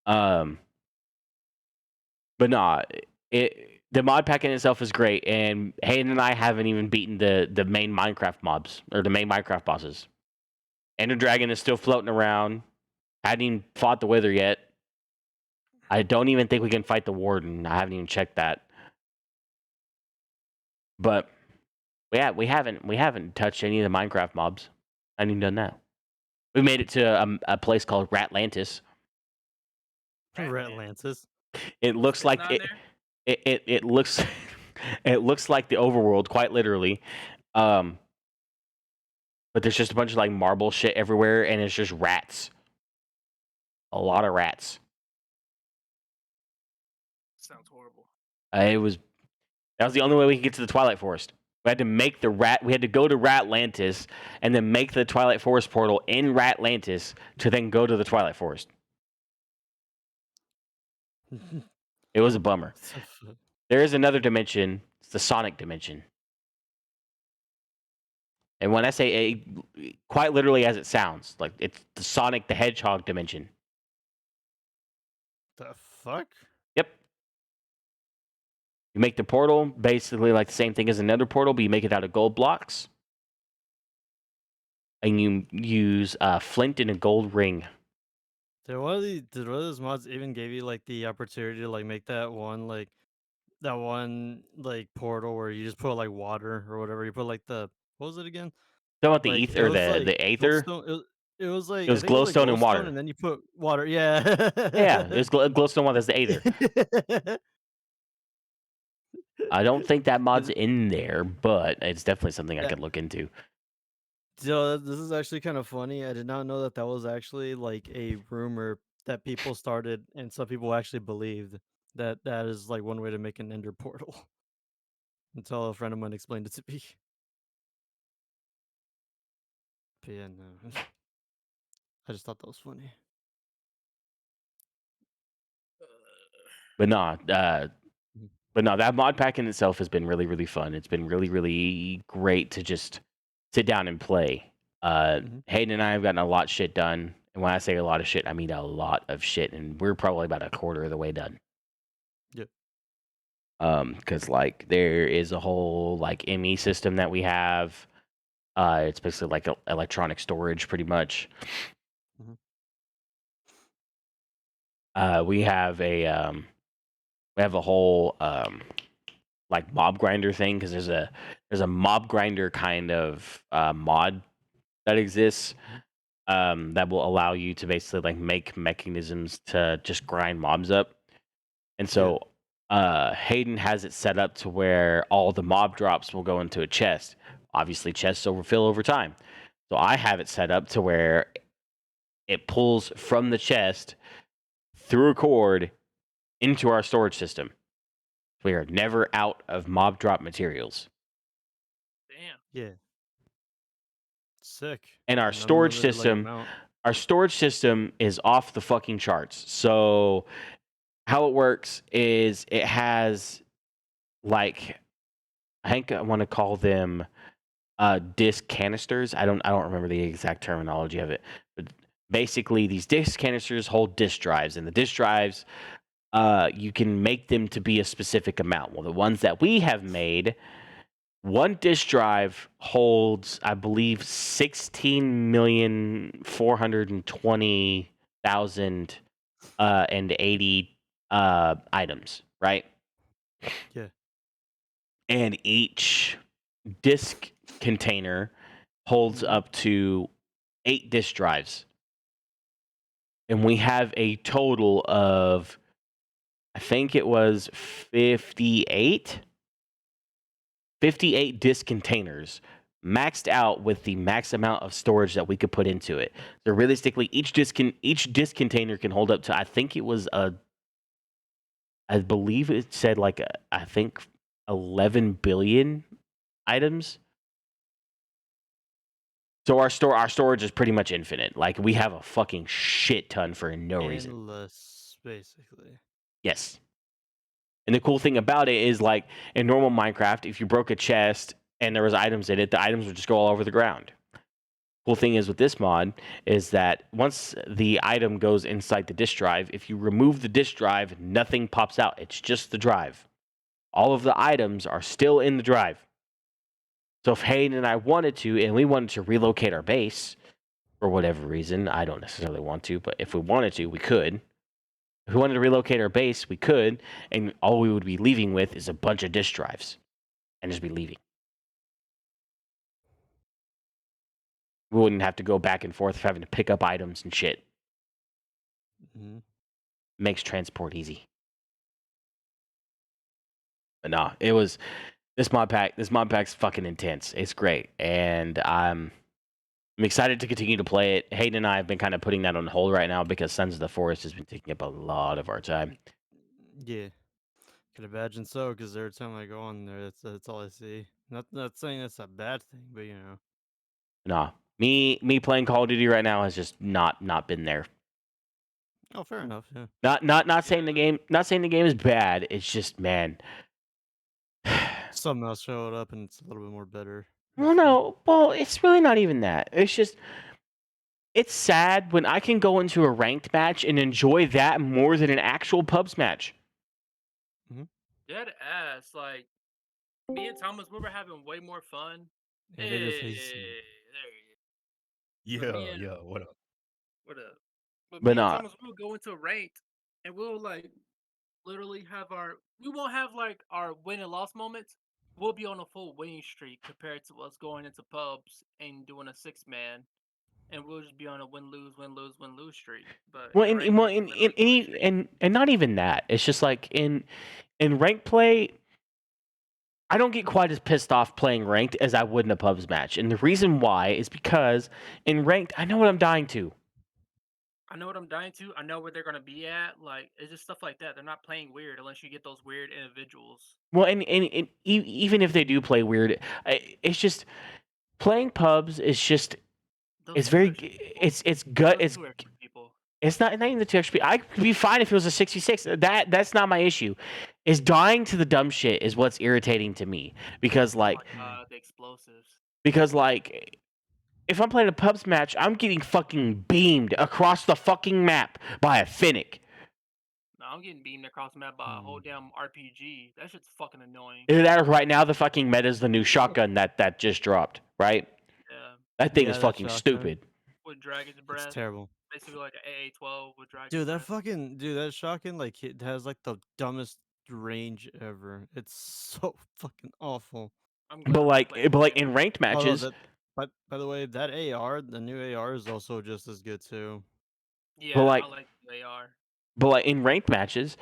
But nah, the mod pack in itself is great, and Hayden and I haven't even beaten the main Minecraft mobs or the main Minecraft bosses. Ender Dragon is still floating around. Hadn't even fought the Wither yet. I don't even think we can fight the Warden. I haven't even checked that. But we haven't touched any of the Minecraft mobs. I haven't even done that. We made it to a place called Ratlantis. Ratlantis. It looks It's like not it. there? It looks it looks like the overworld, quite literally. But there's just a bunch of like marble shit everywhere, and it's just rats. A lot of rats. Sounds horrible. That was the only way we could get to the Twilight Forest. We had to make we had to go to Ratlantis and then make the Twilight Forest portal in Ratlantis to then go to the Twilight Forest. It was a bummer. There is another dimension. It's the Sonic dimension. And when I say quite literally as it sounds, like it's the Sonic the Hedgehog dimension. The fuck? Yep. You make the portal basically like the same thing as another portal, but you make it out of gold blocks. And you use flint and a gold ring. Did one of those mods even give you like the opportunity to like make that one portal where you just put like water or whatever? You put like what was it again? Talking about the Like, ether, it was, the like, Aether? glowstone- It was like It was I think glowstone and water. and then you put water. Yeah. Yeah, it was glowstone one. That's the Aether. I don't think that mod's in there, but it's definitely something I Yeah. could look into. So this is actually kind of funny. I did not know that was actually like a rumor that people started, and some people actually believed that is like one way to make an ender portal. Until a friend of mine explained it to me. But yeah, no. I just thought that was funny. But nah, that mod pack in itself has been really, really fun. It's been really, really great to just sit down and play. Hayden and I have gotten a lot of shit done. And when I say a lot of shit, I mean a lot of shit. And we're probably about a quarter of the way done. Yep. Because like there is a whole like ME system that we have. It's basically like electronic storage, pretty much. We have a whole like mob grinder thing because there's a mob grinder kind of mod that exists that will allow you to basically like make mechanisms to just grind mobs up. And so Hayden has it set up to where all the mob drops will go into a chest. Obviously, chests overfill over time. So I have it set up to where it pulls from the chest through a cord into our storage system. We are never out of mob drop materials. Damn. Yeah. Sick. And our An storage unlimited, like, system, amount. our storage system is off the fucking charts. So how it works is it has like I think I want to call them disc canisters. I don't remember the exact terminology of it. But basically these disc canisters hold disk drives, and the disk drives you can make them to be a specific amount. Well, the ones that we have made, one disk drive holds, I believe, 16,420,000 and 80 items, right? Yeah. And each disk container holds Mhm. up to 8 disk drives. And we have a total of, I think it was 58 disk containers maxed out with the max amount of storage that we could put into it. So realistically, each disk container can hold up to, I think it was I believe it said like I think 11 billion items. So our storage is pretty much infinite. Like we have a fucking shit ton for no reason. Endless, basically. Yes. And the cool thing about it is, like, in normal Minecraft, if you broke a chest and there was items in it, the items would just go all over the ground. Cool thing is with this mod is that once the item goes inside the disk drive, if you remove the disk drive, nothing pops out. It's just the drive. All of the items are still in the drive. So if Hayden and I wanted to, and we wanted to relocate our base for whatever reason, I don't necessarily want to, but if we wanted to, we could. If we wanted to relocate our base, we could, and all we would be leaving with is a bunch of disk drives and just be leaving. We wouldn't have to go back and forth having to pick up items and shit. Mhm. Makes transport easy. But nah, it was this mod pack's fucking intense. It's great, and I'm excited to continue to play it. Hayden and I have been kind of putting that on hold right now because Sons of the Forest has been taking up a lot of our time. Yeah. Could imagine so, because every time I go on there, that's all I see. Not saying that's a bad thing, but you know. Nah, me playing Call of Duty right now has just not been there. Oh, fair enough. Yeah. Not saying the game is bad. It's just, man. Something else showed up, and it's a little bit more better. Well, no. Well, it's really not even that. It's just, it's sad when I can go into a ranked match and enjoy that more than an actual pubs match. Dead ass. Like me and Thomas, we were having way more fun. And they just hates me. There you go. But me and What up? what up? But But me and nah, Thomas, we'll go into ranked, and we'll like literally have our. We won't have like our win and loss moments. We'll be on a full winning streak compared to us going into pubs and doing a 6-man, and we'll just be on a win lose streak. But well, in ranked, we literally go to streak. and not even that. It's just like in ranked play, I don't get quite as pissed off playing ranked as I would in a pubs match. And the reason why is because in ranked, I know what I'm dying to. I know what I'm dying to. I know where they're gonna be at. Like it's just stuff like that. They're not playing weird unless you get those weird individuals. Well, even if they do play weird, it's just playing pubs is just Those it's two very extra people. it's gut Those it's two extra people. it's not even the 2 XP. I could be fine if it was a 66. That's not my issue. Is dying to the dumb shit is what's irritating to me because Oh my like god, the explosives. if I'm playing a pubs match, I'm getting fucking beamed across the fucking map by a Finnick. No, I'm getting beamed across the map by a whole damn RPG. That shit's fucking annoying. Either that or right now the fucking meta is the new shotgun that just dropped, right? Yeah. That thing Yeah, is that fucking shotgun. stupid. With Dragon's It's Breath. terrible. Basically like an AA-12 with Dragon's Dude, Breath. that shotgun, like, it has like the dumbest range ever. It's so fucking awful. I'm glad But I'm not playing like that in game. ranked Oh, no, matches, but by the way, that AR, the new AR, is also just as good too. Yeah, like- I like the AR. but like in ranked matches,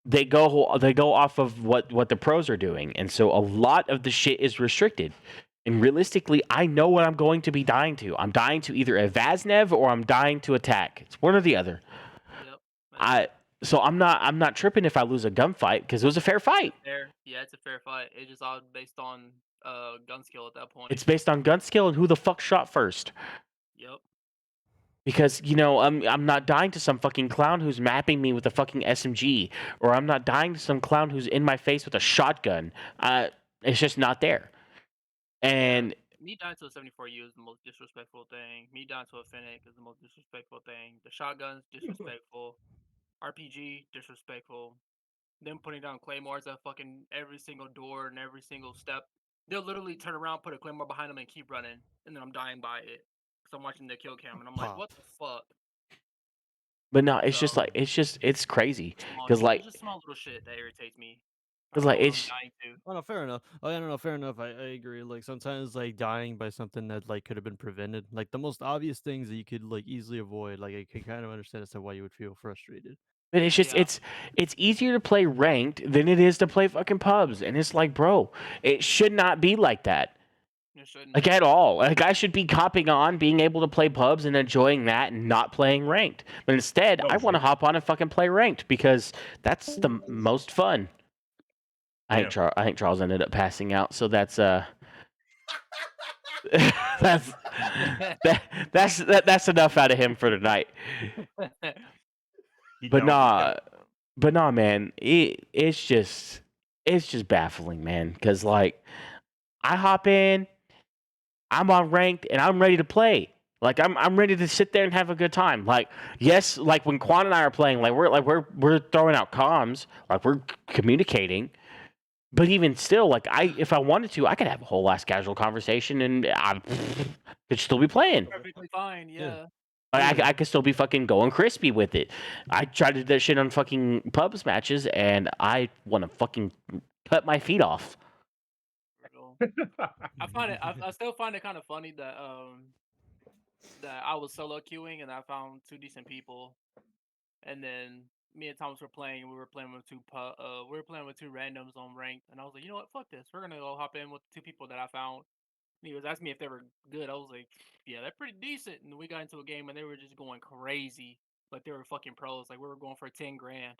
they go off of what the pros are doing, and so a lot of the shit is restricted. And realistically, I know what I'm going to be dying to. I'm dying to either a Vaznev or I'm dying to attack. It's one or the other. Yep. So I'm not tripping if I lose a gunfight because it was a fair fight. Fair. Yeah, it's a fair fight. It's just all based on gun skill at that point. It's based on gun skill and who the fuck shot first. Yep. Because I'm not dying to some fucking clown who's mapping me with a fucking SMG, or I'm not dying to some clown who's in my face with a shotgun. It's just not there. And Me dying to a 74U is the most disrespectful thing. Me dying to a Fennec is the most disrespectful thing. The shotgun's disrespectful. RPG, disrespectful. Them putting down claymores at fucking every single door and every single step. They'll literally turn around, put a claymore behind them, and keep running, and then I'm dying by it because I'm watching the kill cam, and I'm like, Pop. what the fuck? But no, it's just So like it's crazy small because shit. like It's just small little shit that irritates me. I because don't like know what I'm it's dying to. Oh no, fair enough. Oh yeah, no, fair enough. I agree. Like sometimes like dying by something that like could have been prevented, like the most obvious things that you could like easily avoid. Like I can kind of understand as to why you would feel frustrated. and it's just Yeah, it's easier to play ranked than it is to play fucking pubs, and it's like, bro, it should not be like that. it shouldn't. Like at all. Like I should be copping on being able to play pubs and enjoying that and not playing ranked. But instead, I want to hop on and fucking play ranked because that's the most fun. I think Charles ended up passing out, so that's that's that's enough out of him for tonight. But nah, man, it's just baffling, man. Because like I hop in, I'm on ranked, and I'm ready to play. Like I'm ready to sit there and have a good time. Like yes, like when Quan and I are playing, we're throwing out comms, like we're communicating. But even still, like if I wanted to, I could have a whole ass casual conversation, and I could still be playing. Perfectly fine. Yeah. I could still be fucking going crispy with it. I tried to do that shit on fucking pubs matches, and I want to fucking cut my feet off. I find it. I still find it kind of funny that I was solo queuing and I found two decent people, and then me and Thomas were playing. And we were playing with we were playing with two randoms on ranked, and I was like, you know what, fuck this. We're gonna go hop in with two people that I found. And he was asking me if they were good. I was like, yeah, they're pretty decent. And we got into a game and they were just going crazy, like they were fucking pros. Like we were going for 10 grand.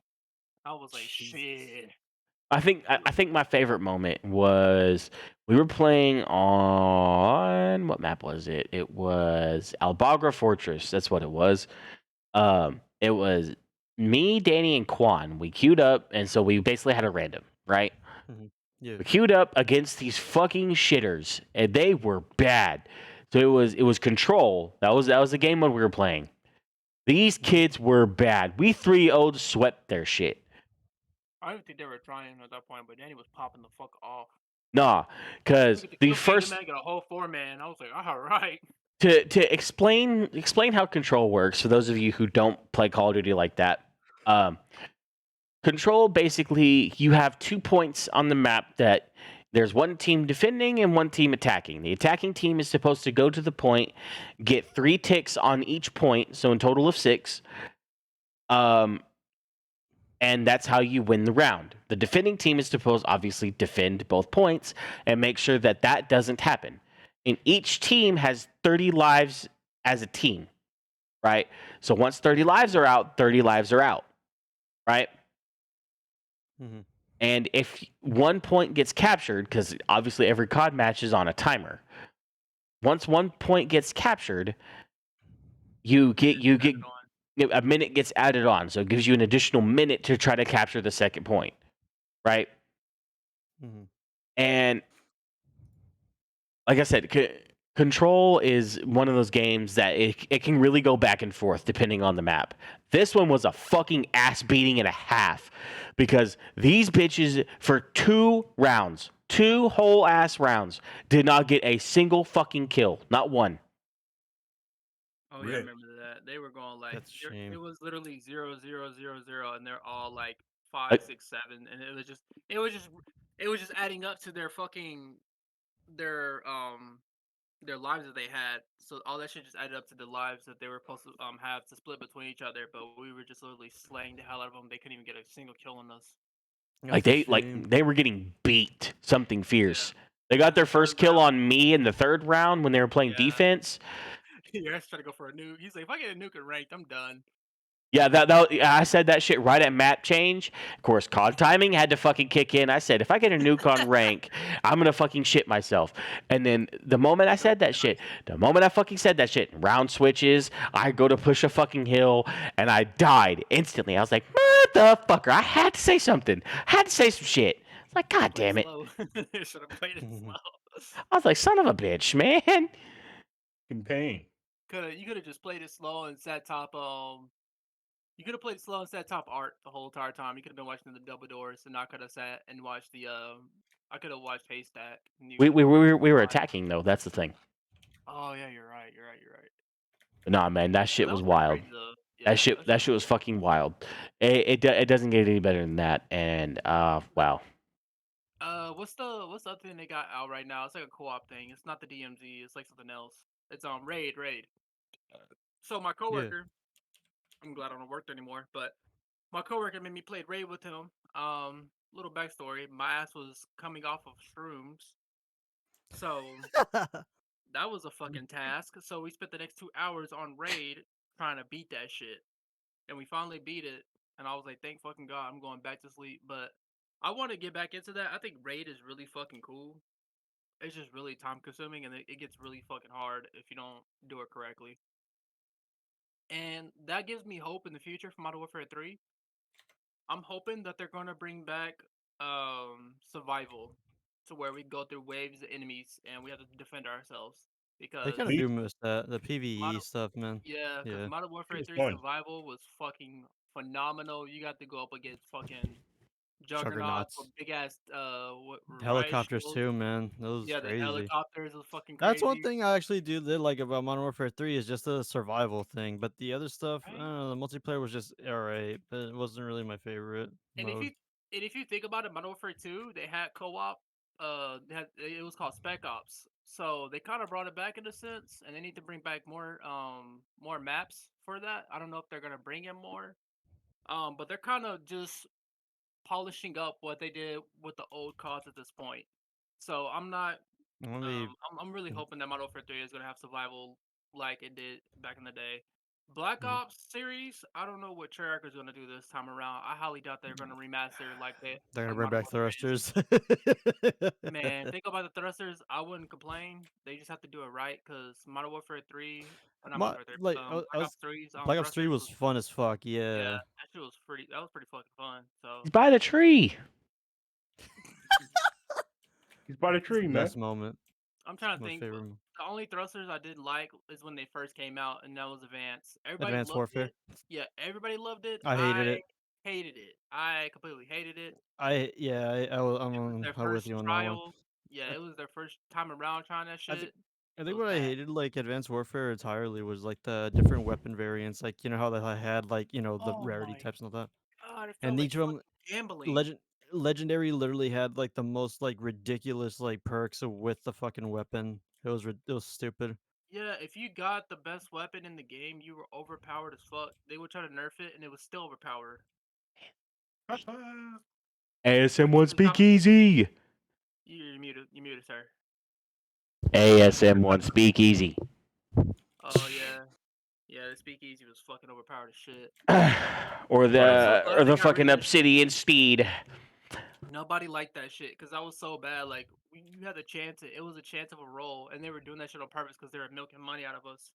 I was like, shit. I think my favorite moment was we were playing on what map was it? It was Albagra Fortress. That's what it was. It was me, Danny, and Quan. We queued up, and so we basically had a random, right? Yeah. We queued up against these fucking shitters, and they were bad. So it was Control. That was the game mode we were playing. These kids were bad. We 3-0'd swept their shit. I don't think they were trying at that point, but Danny was popping the fuck off. Nah, because Look at the kill cam, first man got a whole 4-man. I was like, all right. to explain how Control works for those of you who don't play Call of Duty like that. Control, basically, you have 2 points on the map that there's one team defending and one team attacking. The attacking team is supposed to go to the point, get 3 ticks on each point, so in total of 6. And that's how you win the round. The defending team is supposed obviously defend both points and make sure that that doesn't happen. And each team has 30 lives as a team, right? So once 30 lives are out, 30 lives are out, right? Mhm. And if 1 point gets captured, because obviously every COD match is on a timer, once 1 point gets captured, you get a minute gets added on, so it gives you an additional minute to try to capture the second point, right? And like I said, Control is one of those games that it can really go back and forth depending on the map. This one was a fucking ass beating and a half because these bitches for 2 rounds, 2 whole ass rounds, did not get a single fucking kill, not one. Oh yeah, I remember that. They were going like That's a shame. it was literally 0 0 0 0, and they're all like 5 Like- 6 7, and it was just adding up to their fucking their lives that they had. So all that shit just added up to the lives that they were supposed to have to split between each other. But we were just literally slaying the hell out of them. They couldn't even get a single kill on us. They were getting beat something fierce. They got their first kill on me in the 3rd round when they were playing defense. Yeah, trying to go for a nuke. He's like, if I get a nuke and ranked, I'm done. Yeah, I said that shit right at map change. Of course, COD timing had to fucking kick in. I said, if I get a nuke on rank, I'm gonna fucking shit myself. And then the moment I fucking said that shit, round switches, I go to push a fucking hill, and I died instantly. I was like, motherfucker, I had to say something. I had to say some shit. It's like, god damn it. Should have played it slow. I was like, son of a bitch, man. In pain. You could have just played it slow and sat top You could have played slow and sat top art the whole entire time. You could have been watching the double doors, and I could have sat and watched the. I could have watched Haystack. And you We could've we were watched- attacking though. That's the thing. Oh yeah, you're right. You're right. You're right. Nah, man, that Yeah, shit that was was pretty wild. crazy, though. Yeah, That shit was fucking wild. It doesn't get any better than that. And wow. What's the other thing they got out right now? It's like a co-op thing. It's not the DMZ. It's like something else. It's Raid. So my coworker, I'm glad I don't work there anymore, but my coworker made me play Raid with him. Little backstory: my ass was coming off of shrooms, so that was a fucking task. So we spent the next 2 hours on Raid trying to beat that shit, and we finally beat it. And I was like, thank fucking God, I'm going back to sleep. But I want to get back into that. I think Raid is really fucking cool. It's just really time consuming, and it gets really fucking hard if you don't do it correctly. And that gives me hope in the future for Modern Warfare 3. I'm hoping that they're gonna bring back survival to where we go through waves of enemies and we have to defend ourselves. They Because kind of do miss that the PVE Modern stuff, man. yeah, because Yeah. Modern Warfare was 3 fun. survival was fucking phenomenal. You got to go up against fucking Juggernauts Juggernauts. with big ass riot Helicopters shields. too, man. That was Yeah, the crazy. helicopters was fucking That's one crazy. thing I actually do did like about Modern Warfare 3 is just the survival thing. But the other stuff, I Right? don't know, the multiplayer was just alright, but it wasn't really my favorite And mode. if you think about it, Modern Warfare 2, they had co-op. It was called Spec Ops. So they kind of brought it back in a sense, and they need to bring back more maps for that. I don't know if they're gonna bring in more. But they're kind of just polishing up what they did with the old CODs at this point. So I'm not. Let me I'm really hoping that Modern Warfare 3 is gonna have survival like it did back in the day. Black Mhm. Ops series, I don't know what Treyarch is gonna do this time around. I highly doubt they're gonna remaster they're gonna like bring Modern back Warfare is. thrusters. Man, think about the thrusters. I wouldn't complain. They just have to do it right because Modern Warfare 3, not Modern Warfare 3, Like Black I was Ops 3's Black Ops 3 thrusters was was fun as fuck, yeah, yeah. that was pretty fucking fun. So He's by the tree. He's by the It's tree, the man. best moment. I'm trying to My think. favorite The only thrusters I didn't like is when they first came out, and that was Advance. Everybody Advanced loved Warfare. it. Yeah, everybody loved it. I hated it. Hated it. I completely hated it. I'm It was their I'm with first you on that one. trial. Yeah, it was their first time around trying that I think shit. I It think was what I bad. hated like Advanced Warfare entirely was like the different weapon variants, like you know how they had like the Oh rarity my types and all that, God, it felt and like each of them fucking gambling. legendary literally had like the most like ridiculous like perks with the fucking weapon. It was stupid. Yeah, if you got the best weapon in the game, you were overpowered as fuck. They would try to nerf it, and it was still overpowered. ASM1 Speakeasy. You're muted. You muted, sir. ASM1 Speakeasy. Oh yeah, yeah. The speakeasy was fucking overpowered as shit. or But I'm so glad they the got rid fucking of that shit. Obsidian Steed. Nobody liked that shit because that was so bad. Like you had the chance. It was a chance of a roll, and they were doing that shit on purpose because they were milking money out of us.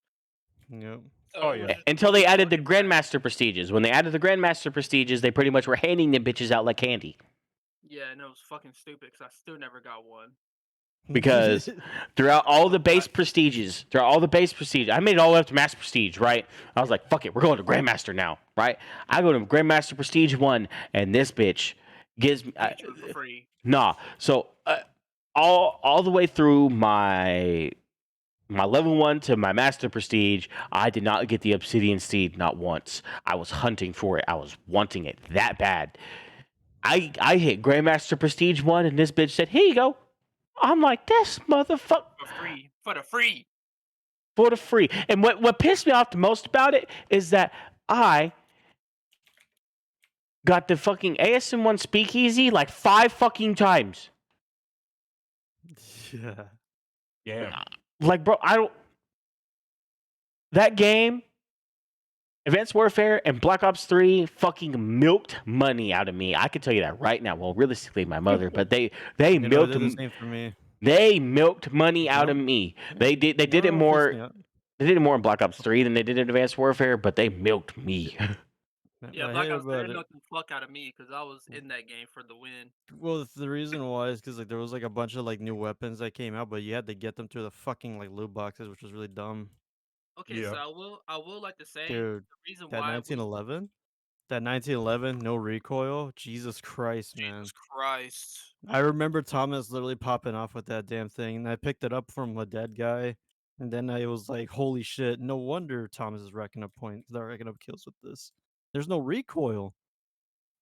Yep. So Oh, it was yeah. just Until they really added the fucking bad. Grandmaster Prestiges. When they added the Grandmaster Prestiges, they pretty much were handing them bitches out like candy. Yeah, and it was fucking stupid because I still never got one. Because throughout all the base prestiges, I made it all the way up to Master Prestige, right? I was like, fuck it, we're going to Grandmaster now, right? I go to Grandmaster Prestige 1, and this bitch gives me... Get you for free. Nah, so all the way through my level 1 to my Master Prestige, I did not get the Obsidian Steed, not once. I was hunting for it. I was wanting it that bad. I hit Grandmaster Prestige 1, and this bitch said, here you go. I'm like, this motherfucker. For free. For the free. For the free. And what pissed me off the most about it is that I got the fucking ASM1 Speakeasy like 5 fucking times. Yeah. Yeah. Like, bro, I don't... That game, Advanced Warfare and Black Ops 3 fucking milked money out of me. I can tell you that right now. Well, realistically, my mother, but they You know, milked they did the same for me. they milked money out No. of me. They did You it know what more freaks me out? they did it more in Black Ops 3 than they did in Advanced Warfare, but they milked me. Yeah, I Black hate Ops 3 about it. milked the fuck out of me because I was in that game for the win. Well, the reason why is because like there was like a bunch of like new weapons that came out, but you had to get them through the fucking like loot boxes, which was really dumb. Okay, Yeah. so I will like to say Dude, the reason that why 1911. That 1911, no recoil. Jesus Christ, man. Jesus Christ. I remember Thomas literally popping off with that damn thing, and I picked it up from a dead guy, and then I was like, "Holy shit! No wonder Thomas is racking up points. They're racking up kills with this. There's no recoil.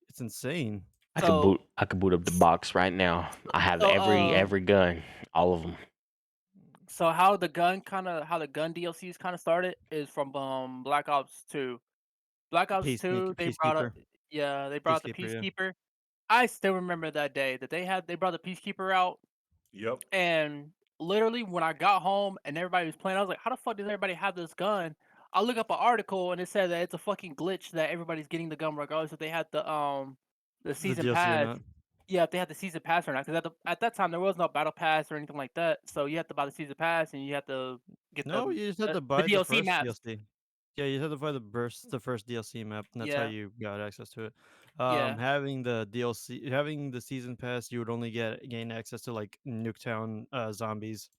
It's insane." So I could boot up the box right now. I have so every gun, all of them. so how the gun DLCs kind of started is from Black Ops 2. Black Ops 2, they brought up Peacekeeper, yeah, they brought the Peacekeeper. Yeah. Peacekeeper. I still remember that day that they brought the Peacekeeper out, Yep. and literally when I got home and everybody was playing, I was like, how the fuck does everybody have this gun? I look up an article and it said that it's a fucking glitch that everybody's getting the gun regardless if they had the The season DLC or pass. not? Yeah, if they had the season pass or not, because at that time there was no battle pass or anything like that. So you had to buy the season pass and you had to get No, you just had to the buy the DLC first maps. DLC. Yeah, you had to buy the first DLC map, and that's how Yeah, you got access to it. yeah. Having the DLC, having the season pass, you would only gain access to like Nuketown zombies.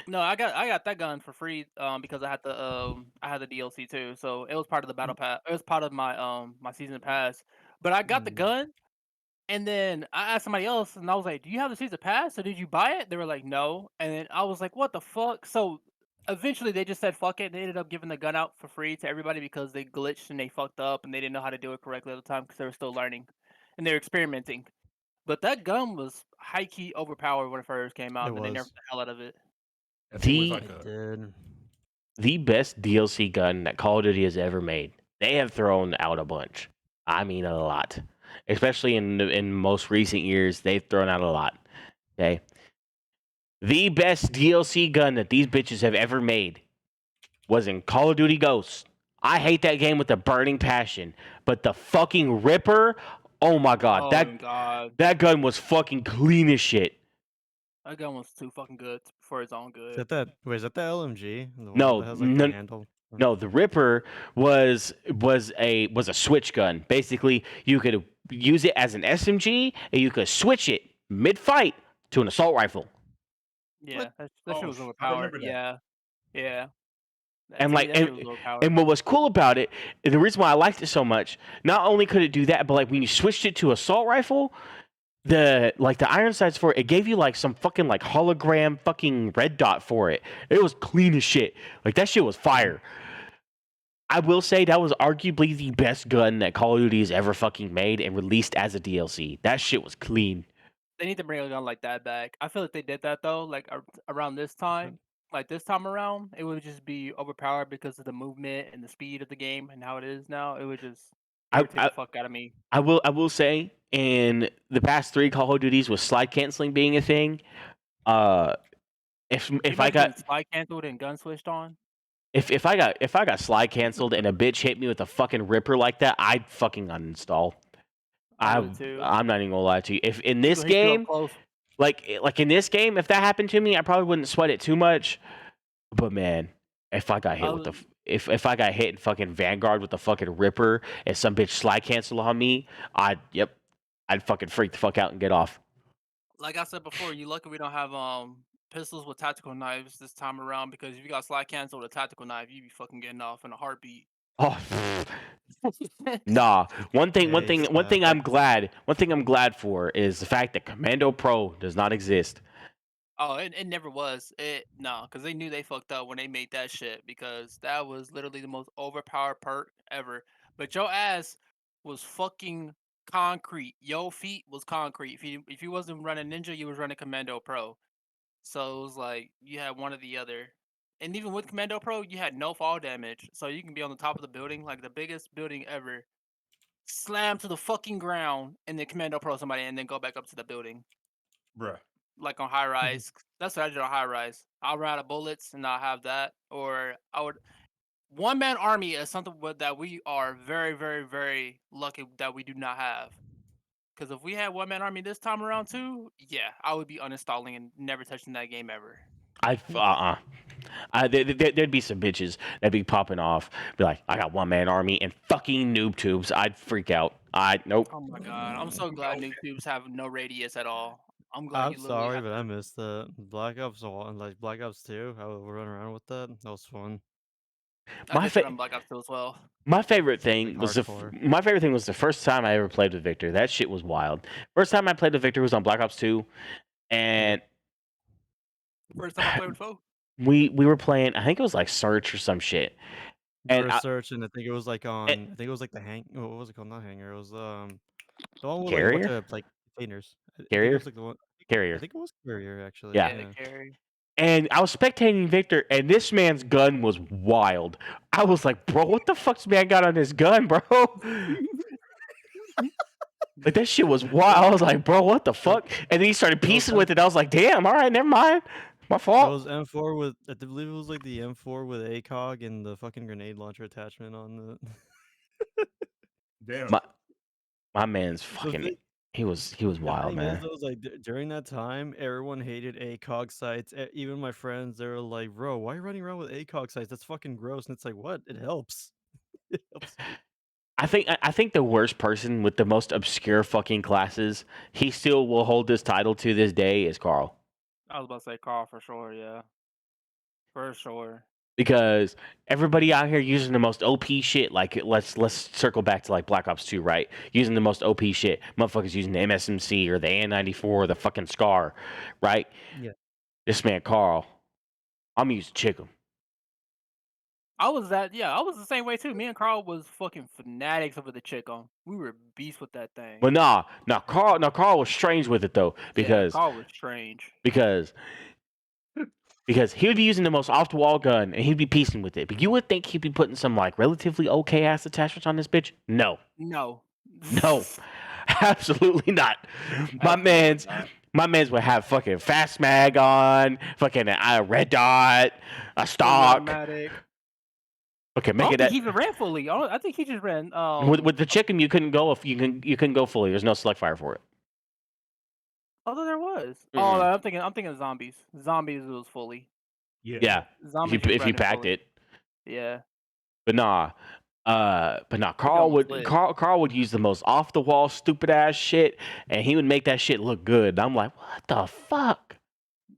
No, I got that gun for free because I had the DLC too. So it was part of the battle pass. It was part of my season pass. But I got the Mm. gun and then I asked somebody else and I was like, "Do you have the season pass? Or did you buy it?" They were like, "No." And then I was like, "What the fuck?" So eventually they just said fuck it and they ended up giving the gun out for free to everybody because they glitched and they fucked up and they didn't know how to do it correctly at the time because they were still learning and they were experimenting. But that gun was high key overpowered when it first came out It and then they nerfed was. the hell out of it. That thing was The like It a did. the best DLC gun that Call of Duty has ever made. They have thrown out a bunch. I mean, a lot. Especially in most recent years, they've thrown out a lot. Okay, the best DLC gun that these bitches have ever made was in Call of Duty Ghosts. I hate that game with a burning passion, but the fucking Ripper, oh my god, Oh my god. that gun was fucking clean as shit. That gun was too fucking good for its own Is good. that that? Wait, is that the LMG? The one No, that has like the no, handle? no, the Ripper was a switch gun. Basically, you could use it as an SMG, and you could switch it mid fight to an assault rifle. Yeah, that shit oh, was I overpowered. remember that. Yeah, yeah. And To me, like, that shit was overpowered. and what was cool about it, and the reason why I liked it so much, not only could it do that, but like when you switched it to assault rifle, the iron sights for it, it gave you like some fucking like hologram fucking red dot for it. It was clean as shit. Like that shit was fire. I will say that was arguably the best gun that Call of Duty has ever fucking made and released as a DLC. That shit was clean. They need to bring a gun like that back. I feel like they did that though, like around this time. Like this time around, it would just be overpowered because of the movement and the speed of the game and how it is now. It would just I, irritate I the fuck out of me. I will say in the past 3 Call of Duties with slide canceling being a thing, uh, if Can you if I imagine getting got slide canceled and gun switched on? if I got slide canceled and a bitch hit me with a fucking Ripper like that, I'd fucking uninstall. I would too. I'm not even gonna lie to you. If in She this gonna hit you up game, close. like in this game, if that happened to me, I probably wouldn't sweat it too much. But man, if I got hit with the was- if I got hit in fucking Vanguard with the fucking Ripper and some bitch slide cancel on me, I'd fucking freak the fuck out and get off. Like I said before, you lucky we don't have pistols with tactical knives this time around because if you got slide cancel with a tactical knife, you'd be fucking getting off in a heartbeat. Oh nah. One thing I'm glad for is the fact that Commando Pro does not exist. Oh, it never was. Because they knew they fucked up when they made that shit because that was literally the most overpowered perk ever. But your ass was fucking concrete. Your feet was concrete. If you wasn't running Ninja, you was running Commando Pro. So it was like you had one or the other. And even with Commando Pro, you had no fall damage. So you can be on the top of the building, like the biggest building ever, slam to the fucking ground, and then Commando Pro somebody, and then go back up to the building Bruh. like on high rise. That's what I did on high rise. I'll run out of bullets and I'll have that. Or I would one man army is something that we are very, very, very lucky that we do not have. Because if we had one man army this time around too, yeah, I would be uninstalling and never touching that game ever. There'd be some bitches that'd be popping off, be like, I got one man army and fucking noob tubes. I'd freak out. Nope. Oh my god, I'm so glad noob tubes have no radius at all. I'm glad I'm you literally sorry, have but to. I missed that. Black Ops 1, like Black Ops 2, how we run around with that. That was fun. I My did that on Black Ops 2 as well. my favorite thing Like was hardcore. my favorite thing was the first time I ever played with Victor. That shit was wild. First time I played with Victor was on Black Ops 2, and First time I played with Foe. we were playing. I think it was like Search or some shit. You And were I, searching. I think it was like on. and I think it was like the hang. What was it called? Not hanger. It was the one with like a bunch Carrier, of like containers. I think it Carrier, was like the one. I Carrier. think it was carrier actually. Yeah. Yeah, the Yeah. carry. And I was spectating Victor, and this man's gun was wild. I was like, bro, what the fuck's man got on his gun, bro? Like that shit was wild. I was like, bro, what the fuck? And then he started piecing with it. I was like, damn, all right, never mind. My It fault. was M4 with. I believe it was like the M4 with ACOG and the fucking grenade launcher attachment on the. Damn. My man's The fucking. thing, He was the wild, thing man. is, though, was like during that time, everyone hated ACOG sites. Even my friends, they were like, "Bro, why are you running around with ACOG sites? That's fucking gross." And it's like, what? It helps. It helps. I think the worst person with the most obscure fucking classes, he still will hold this title to this day, is Carl. I was about to say Carl for sure, yeah. For sure. Because everybody out here using the most OP shit, like let's circle back to like Black Ops 2, right? Using the most OP shit. Motherfuckers using the MSMC or the AN-94 or the fucking SCAR, right? Yeah. This man Carl, I'm using Chicken. I was the same way too. Me and Carl was fucking fanatics over the chick on. We were beasts with that thing. But Carl was strange with it though, because Carl was strange. because he would be using the most off the wall gun and he'd be piecing with it. But you would think he'd be putting some like relatively okay ass attachments on this bitch. No. No. No. Absolutely not. My man's would have fucking fast mag on, fucking a red dot, a stock. Automatic. Okay, I make don't it think that he even ran fully. I think he just ran. with the chicken you couldn't go if you couldn't go fully. There's no select fire for it. Although there was. Mm-mm. Oh, I'm thinking of zombies. Zombies was fully. Yeah. Zombies If you packed it. Yeah. But nah. Carl almost would lit. Carl would use the most off the wall stupid ass shit and he would make that shit look good. I'm like, what the fuck?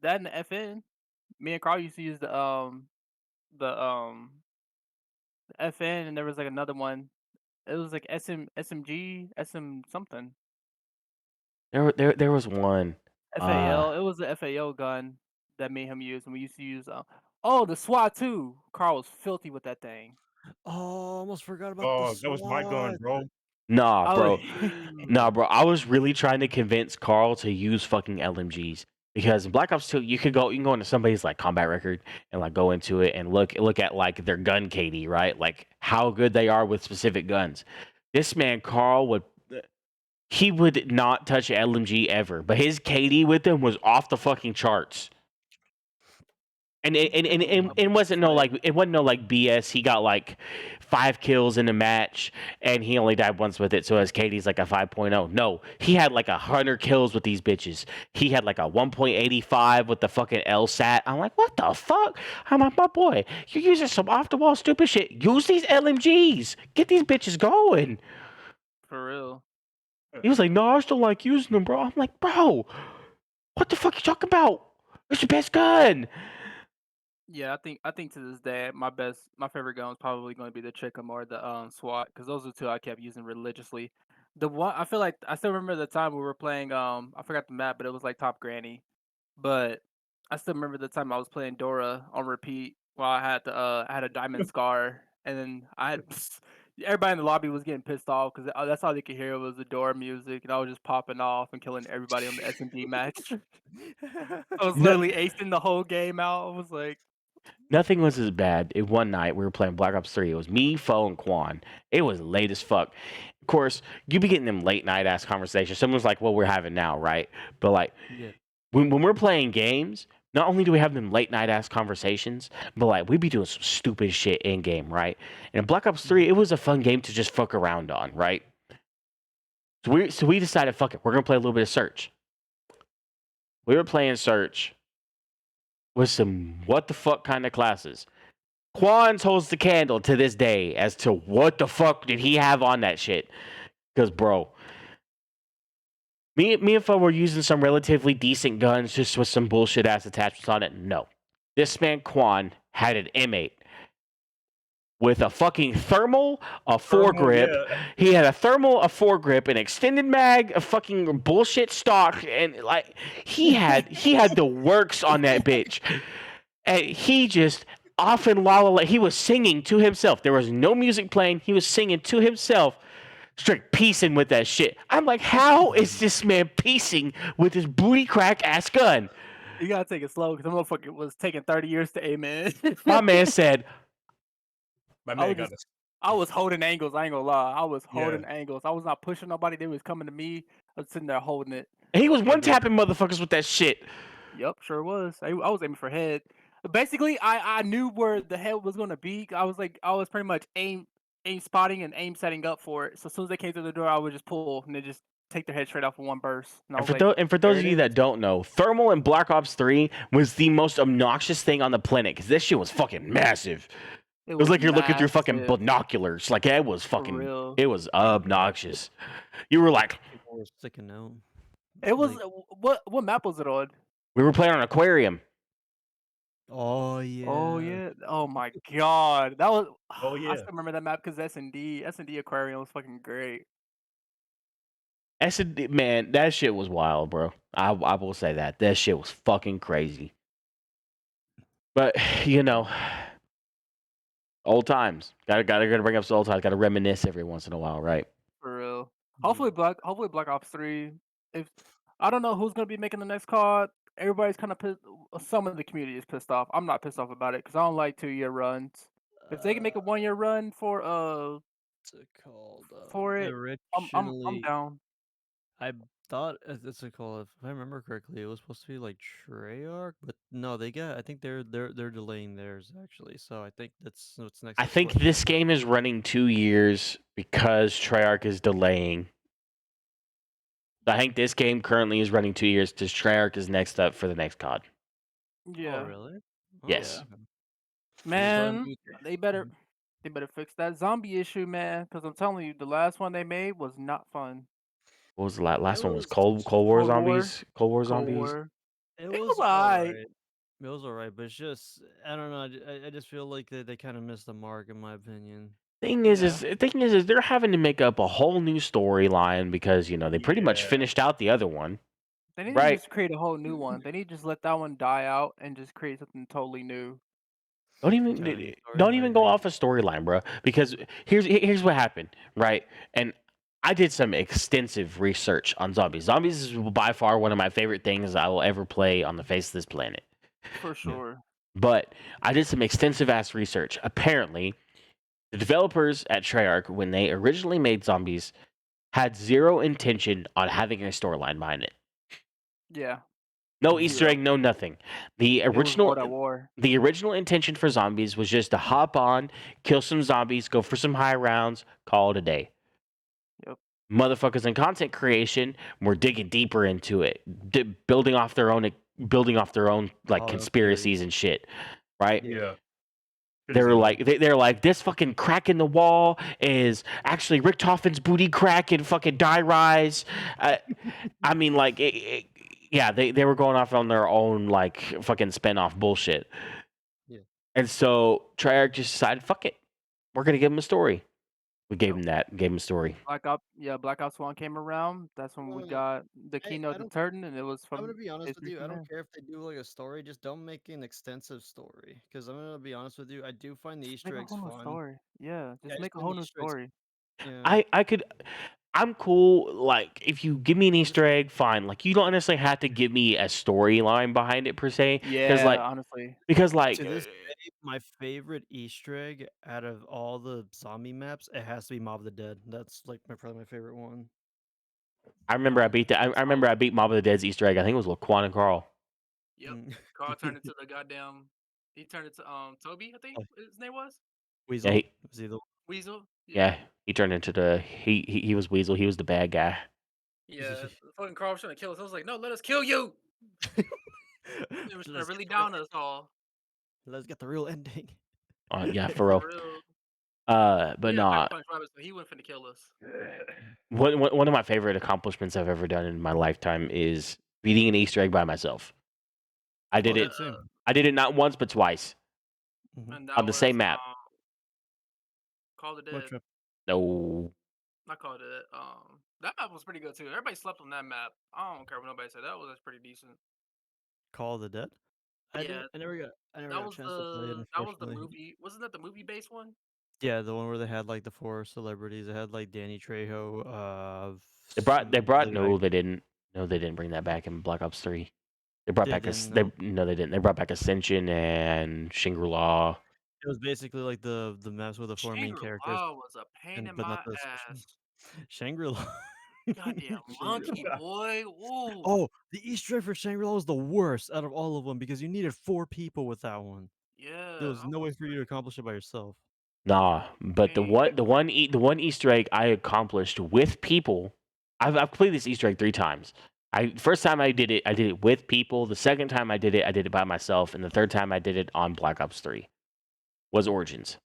That and the FN. Me and Carl used to use the FN, and there was like another one. It was like SMG, SM something. There was one. FAL. It was the FAL gun that me and him used, and we used to use. The SWAT too. Carl was filthy with that thing. Oh, almost forgot about Oh, the that was my gun, SWAT. bro. Nah, bro. Mm. Nah, bro. I was really trying to convince Carl to use fucking LMGs because in Black Ops 2, you can go into somebody's like combat record and like go into it and look at like their gun KD, right? Like how good they are with specific guns. This man Carl would not touch an LMG ever, but his KD with them was off the fucking charts. And it wasn't no like BS. He got like 5 kills in a match, and he only died once with it. So his KD's like a 5.0. No, he had like 100 kills with these bitches. He had like a 1.85 with the fucking LSAT. I'm like, what the fuck? I'm like, my boy, you're using some off the wall stupid shit. Use these LMGs. Get these bitches going. For real. He was like, no, I still like using them, bro. I'm like, bro, what the fuck you talking about? It's your best gun. Yeah, I think to this day, my favorite gun is probably going to be the Chickum or the SWAT, because those are two I kept using religiously. The one I feel like I still remember the time we were playing. I forgot the map, but it was like Top Granny. But I still remember the time I was playing Dora on repeat while I had a diamond scar, and then everybody in the lobby was getting pissed off because that's all they could hear was the Dora music, and I was just popping off and killing everybody on the SMG match. I was literally acing the whole game out. I was like. Nothing was as bad. One night we were playing Black Ops 3. It was me, Foe, and Quan. It was late as fuck. Of course, you be getting them late night ass conversations. Someone's like, what we're having now, right? But like, Yeah. when we're playing games, not only do we have them late night ass conversations, but like we be doing some stupid shit in game, right? And in Black Ops 3, it was a fun game to just fuck around on, right? So we decided, fuck it, we're gonna play a little bit of Search. We were playing Search with some what the fuck kind of classes. Quans holds the candle to this day as to what the fuck did he have on that shit. Because, bro, me and Fo were using some relatively decent guns just with some bullshit ass attachments on it. No. This man, Quan, had an M8. with a fucking thermal, a Thermal, foregrip. yeah. He had a thermal, a foregrip, an extended mag, a fucking bullshit stock, and like he had the works on that bitch. And he just off in La La Land, he was singing to himself. There was no music playing. He was singing to himself, straight piecing with that shit. I'm like, how is this man piecing with his booty crack ass gun? You gotta take it slow because the motherfucker was taking 30 years to aim in. My man said, My I man was got just, I was holding angles. I ain't gonna lie. I was Yeah. holding angles. I was not pushing nobody. They was coming to me. I was sitting there holding it. and he was Yeah, one bro. tapping motherfuckers with that shit. Yep, sure was. I was aiming for head. Basically, I knew where the head was gonna be. I was pretty much aim spotting and aim setting up for it. So as soon as they came through the door, I would just pull and then just take their head straight off in one burst. And I was like, For there those it of you is. that don't know, thermal in Black Ops 3 was the most obnoxious thing on the planet because this shit was fucking massive. It was like you're looking through fucking massive, binoculars. Like it was for fucking, real. it was obnoxious. You were like, People were sticking out. It was Like, what map was it on? we were playing on Aquarium. oh yeah. Oh yeah. Oh my god. That was. Oh, I yeah. still remember that map because S&D Aquarium was fucking great. S&D, man, that shit was wild, bro. I will say that. That shit was fucking crazy. But, you know, old times. Gotta bring up some old times. Gotta reminisce every once in a while, right? For real. Hopefully Black Ops 3. If I don't know who's gonna be making the next COD. Everybody's kind of pissed. Some of the community is pissed off. I'm not pissed off about it because I don't like 2-year runs. If they can make a 1-year run for What's it called? for it, I'm Originally, down. I thought it's a call. If I remember correctly, it was supposed to be like Treyarch, but no, they got. I think they're delaying theirs actually. So I think that's what's next. I is think what, this game is running 2 years because Treyarch is delaying. I think this game currently is running 2 years because Treyarch is next up for the next COD. Yeah, Oh really? Oh, Yes. okay. man, Starting they better fix that zombie issue, man. Because I'm telling you, the last one they made was not fun. What was the last one? Was was- Cold War Cold War. Zombies? Cold War Cold Zombies? War. It was was alright. alright. It was alright, but it's just I don't know. I just feel like they kind of missed the mark in my opinion. Thing is they're having to make up a whole new storyline because you know they pretty much Yeah. finished out the other one. They need Right. to just create a whole new one. They need to just let that one die out and just create something totally new. Don't even Totally new don't storyline, even go right? off a storyline, bro. Because here's what happened, right? And I did some extensive research on zombies. Zombies is by far one of my favorite things I will ever play on the face of this planet. For sure. But I did some extensive ass research. Apparently, the developers at Treyarch, when they originally made zombies, had zero intention on having a storyline behind it. Yeah. No Easter egg, no nothing. The It was original World at War. the original intention for zombies was just to hop on, kill some zombies, go for some high rounds, call it a day. Yep. Motherfuckers in content creation were digging deeper into it, building off their own like Oh, conspiracies and shit, right? Yeah. They're like they're like this fucking crack in the wall is actually Rick Toffin's booty crack and fucking Die Rise. I mean, like, yeah, they were going off on their own like fucking spin-off bullshit. Yeah. And so Treyarch just decided, fuck it, we're gonna give him a story. We gave him a story. Black Ops 1 came around. That's when we Well, got the I keynote to don't- turn, and it was I'm from. gonna be honest with history you. I from don't there. care if they do like a story. Just don't make an extensive story. Because I'm gonna be honest with you. I do find the Just Easter make a eggs whole new fun. story. Yeah, just just make a find whole the new Easter eggs- story. Yeah. I'm cool. Like, if you give me an Easter egg, fine. Like, you don't necessarily have to give me a storyline behind it per se. Yeah, like, honestly. because like To this day, my favorite Easter egg out of all the zombie maps, it has to be Mob of the Dead. That's like probably my favorite one. I remember I beat I remember I beat Mob of the Dead's Easter egg. I think it was Laquan and Carl. Yep. Mm. Carl turned into the goddamn. He turned into Toby, I think his name was Weasel. he- Was he the Weasel. Yeah, he turned into the he was Weasel. He was the bad guy. Yeah. The fucking Carl was trying to kill us. I was like, no, let us kill you. They were trying to really down us all. Let's get the real ending. Yeah, for real. real. But We had nah, Pack Punch Rabbit, so he went finna kill us. one of my favorite accomplishments I've ever done in my lifetime is beating an Easter egg by myself. I did Oh, it. that's him. I did it not once but twice Mhm. And that on the same was, map. Call of the What Dead. trip? No. Not Call of the Dead. That map was pretty good too. Everybody slept on that map. I don't care what nobody said. That was pretty decent. Call of the Dead? Yeah, I never got a chance to play it, that was the unfortunately. movie. Wasn't that the movie based one? Yeah, the one where they had like the 4 celebrities. They had like Danny Trejo, They brought Lily Rack. they didn't. No, they didn't bring that back in Black Ops 3. They brought They back didn't they know. no they didn't. They brought back Ascension and Shangri-La. It was basically like the maps with the 4 main characters, Shangri-La was a pain in but not my the special. ass. Shangri-La. Goddamn Shangri-La. monkey boy. Ooh. Oh, the Easter egg for Shangri-La was the worst out of all of them because you needed 4 people with that one. Yeah. There was no way for you to accomplish it by yourself. Nah, but the Dang. one Easter egg I accomplished with people. I've completed this Easter egg 3 times. First time I did it with people. The second time I did it by myself, and the third time I did it on Black Ops 3. Was Origins.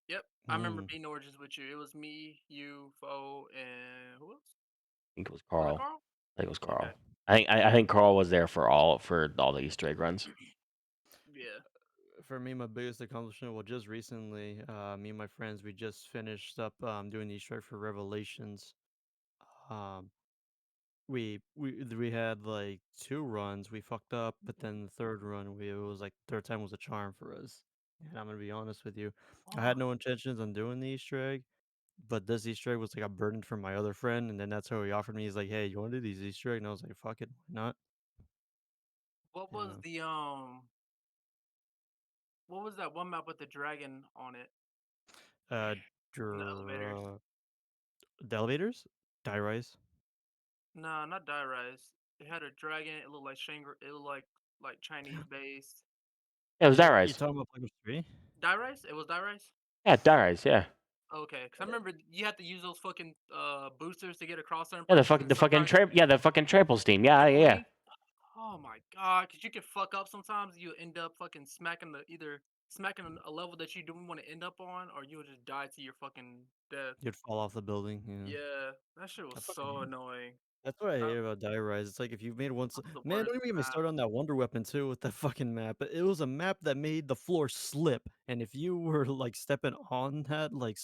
Yep. I remember Mm. being Origins with you. It was me, you, Foe, and who else? I think it was Was it Carl. Carl? I think it was Carl. Okay. I think Carl was there for all the Easter egg runs. Yeah. For me, my biggest accomplishment, well, just recently, me and my friends, we just finished up doing the Easter egg for Revelations. Um, we had like 2 runs, we fucked up, but then the third run, it was like third time was a charm for us. And I'm gonna be honest with you, I had Fuck. no intentions on doing the Easter egg, but this Easter egg was like a burden from my other friend, and then that's how he offered me. He's like, "Hey, you want to do these Easter egg?" And I was like, "Fuck it, why not?" What You was know, the what was that one map with the dragon on it uh, in the elevators? the elevators, die rise. Nah, not Die Rise. It had a dragon. It looked like It looked like Chinese based. Yeah, it was You Rise. talking about Black Ops 3? Die Rise? It was Die Rise? Yeah, Rise. Yeah. Okay, because I remember you had to use those fucking boosters to get across certain Yeah, places, and the fucking sometimes the fucking triple steam. Yeah, triple yeah. team. Oh my god, because you can fuck up sometimes. You end up fucking smacking either smacking a level that you don't want to end up on, or you'll just die to your fucking death. You'd fall off the building. Yeah. Yeah, that shit was I so fucking annoying. That's what I That, hate about Die Rise. It's like if you've made one, that was the man, worst don't even get me map. started on that Wonder Weapon too with that fucking map. It was a map that made the floor slip, and if you were like stepping on that, like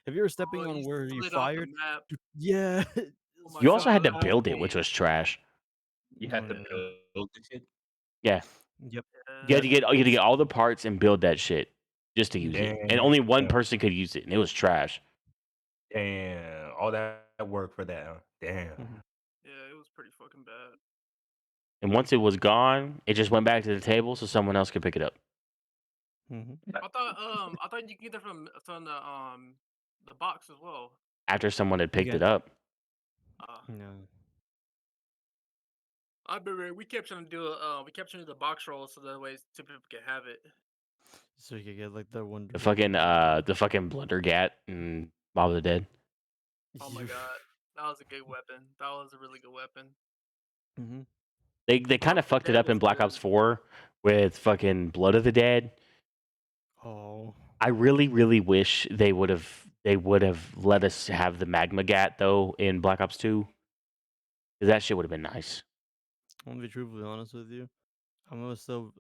if you were stepping Oh, on you where you slid off the fired, map. yeah, it Oh was my You also had to god. so build it, awful. which was trash. You had Oh, to yeah. build the shit. Yeah. Yep. You had to Yeah. get all the parts and build that shit just to use it. And only one Damn. person could use it, and it was trash. Damn. All that work for that. Huh? Damn. Mhm. Yeah, it was pretty fucking bad. And once it was gone, it just went back to the table so someone else could pick it up. Mhm. I thought you could get that from the box as well. After someone had picked Yeah. it up. No. I remember we kept trying to do the box roll so that way two people could have it. So you could get like the Wonder The Weapon. fucking Blundergat and Bob the Dead. Oh my god, that was a good weapon. That was a really good weapon. Mm-hmm. They kind Bob of the fucked it Dead up in was Black good. Ops 4 with fucking Blood of the Dead. Oh. I really, really wish they would have let us have the Magma Gat though in Black Ops 2. Because that shit would have been nice. I'm gonna be truthfully honest with you. I'm gonna still.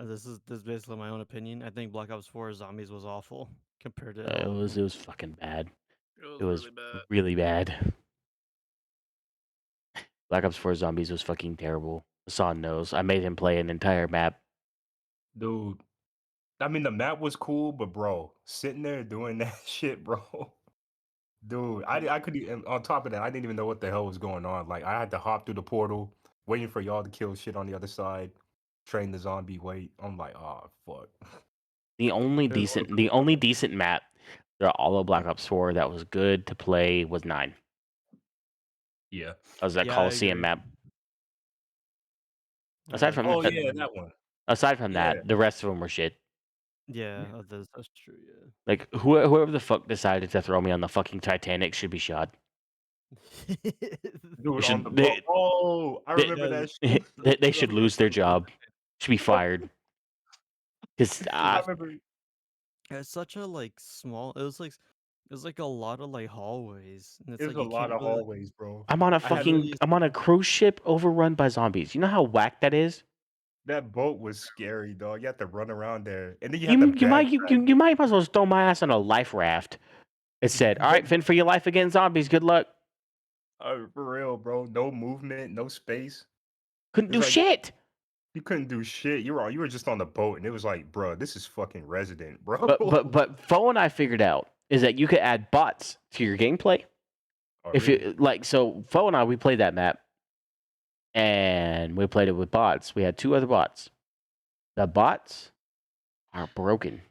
This is basically my own opinion. I think Black Ops 4 Zombies was awful compared to It all of was them. fucking bad. It It was was really bad. really bad. Black Ops 4 Zombies was fucking terrible. Hassan knows. I made him play an entire map. Dude. I mean, the map was cool, but bro, sitting there doing that shit, bro. Dude, I couldn't even, on top of that, I didn't even know what the hell was going on. Like, I had to hop through the portal, waiting for y'all to kill shit on the other side, train the zombie, wait. I'm like, oh, fuck. The only There's all decent map for all of Black Ops 4 that was good to play was 9. Yeah. That was that Yeah, I Coliseum agree. map. I Aside from Oh, definitely yeah, agree. that one. aside from Yeah. that, the rest of them were shit. Yeah, that's true. Yeah. Like whoever the fuck decided to throw me on the fucking Titanic should be shot. Dude, should- on the they- boat. Oh, I they- remember that They, shit. they should lose their job. Should be fired. Because I remember. It's such a like small. It was like a lot of like hallways, and it's There's like a you lot can't of really. hallways, bro. I'm on a I had fucking I'm on a cruise ship overrun by zombies. You know how whack that is? That boat was scary, dog. You had to run around there, and then you had to You might backtrack. you might as well just throw my ass on a life raft. It said, "All right, fend for your life against zombies. Good luck." For real, bro. No movement, no space. Couldn't It's do like shit. you couldn't do shit. You were just on the boat, and it was like, bro, this is fucking Resident, bro. But Fo and I figured out is that you could add bots to your gameplay. Oh, If really? you like, so Fo and I, we played that map, and we played it with bots. We had 2 other bots. The bots are broken,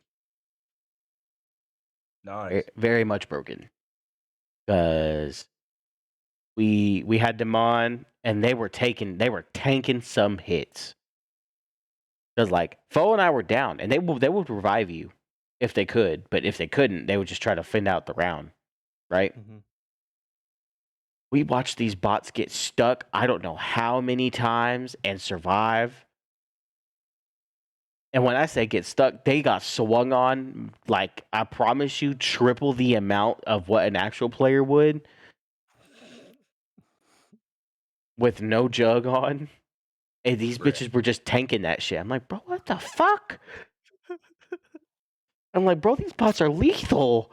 Nice. very much broken, because we had them on, and they were tanking some hits. Because like Fo and I were down, and they would revive you if they could, but if they couldn't, they would just try to fend out the round, right? Mhm. We watched these bots get stuck I don't know how many times and survive. And when I say get stuck, they got swung on like I promise you triple the amount of what an actual player would with no jug on. And these Right. bitches were just tanking that shit. I'm like, bro, what the fuck? I'm like, bro, these bots are lethal.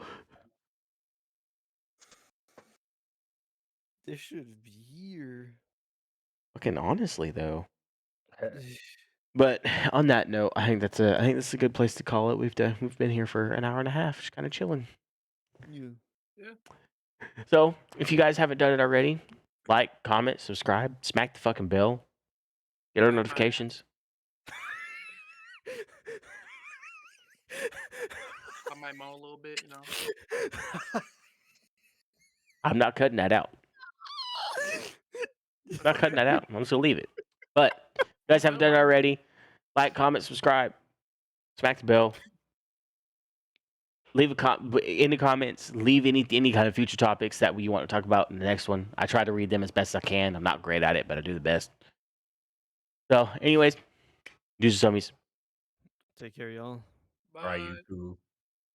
This should be here. Fucking honestly though. But on that note, I think this is a good place to call it. We've been here for an hour and a half, just kind of chilling. Yeah. So if you guys haven't done it already, like, comment, subscribe, smack the fucking bell, get our notifications. I might moan a little bit, you know. I'm not cutting that out. Not cutting that out. I'm just gonna leave it. But if you guys haven't done it already, like, comment, subscribe, smack the bell. Leave in the comments. Leave any kind of future topics that we want to talk about in the next one. I try to read them as best as I can. I'm not great at it, but I do the best. So, anyways, deuces, homies. Take care, y'all. Bye. Right, YouTube.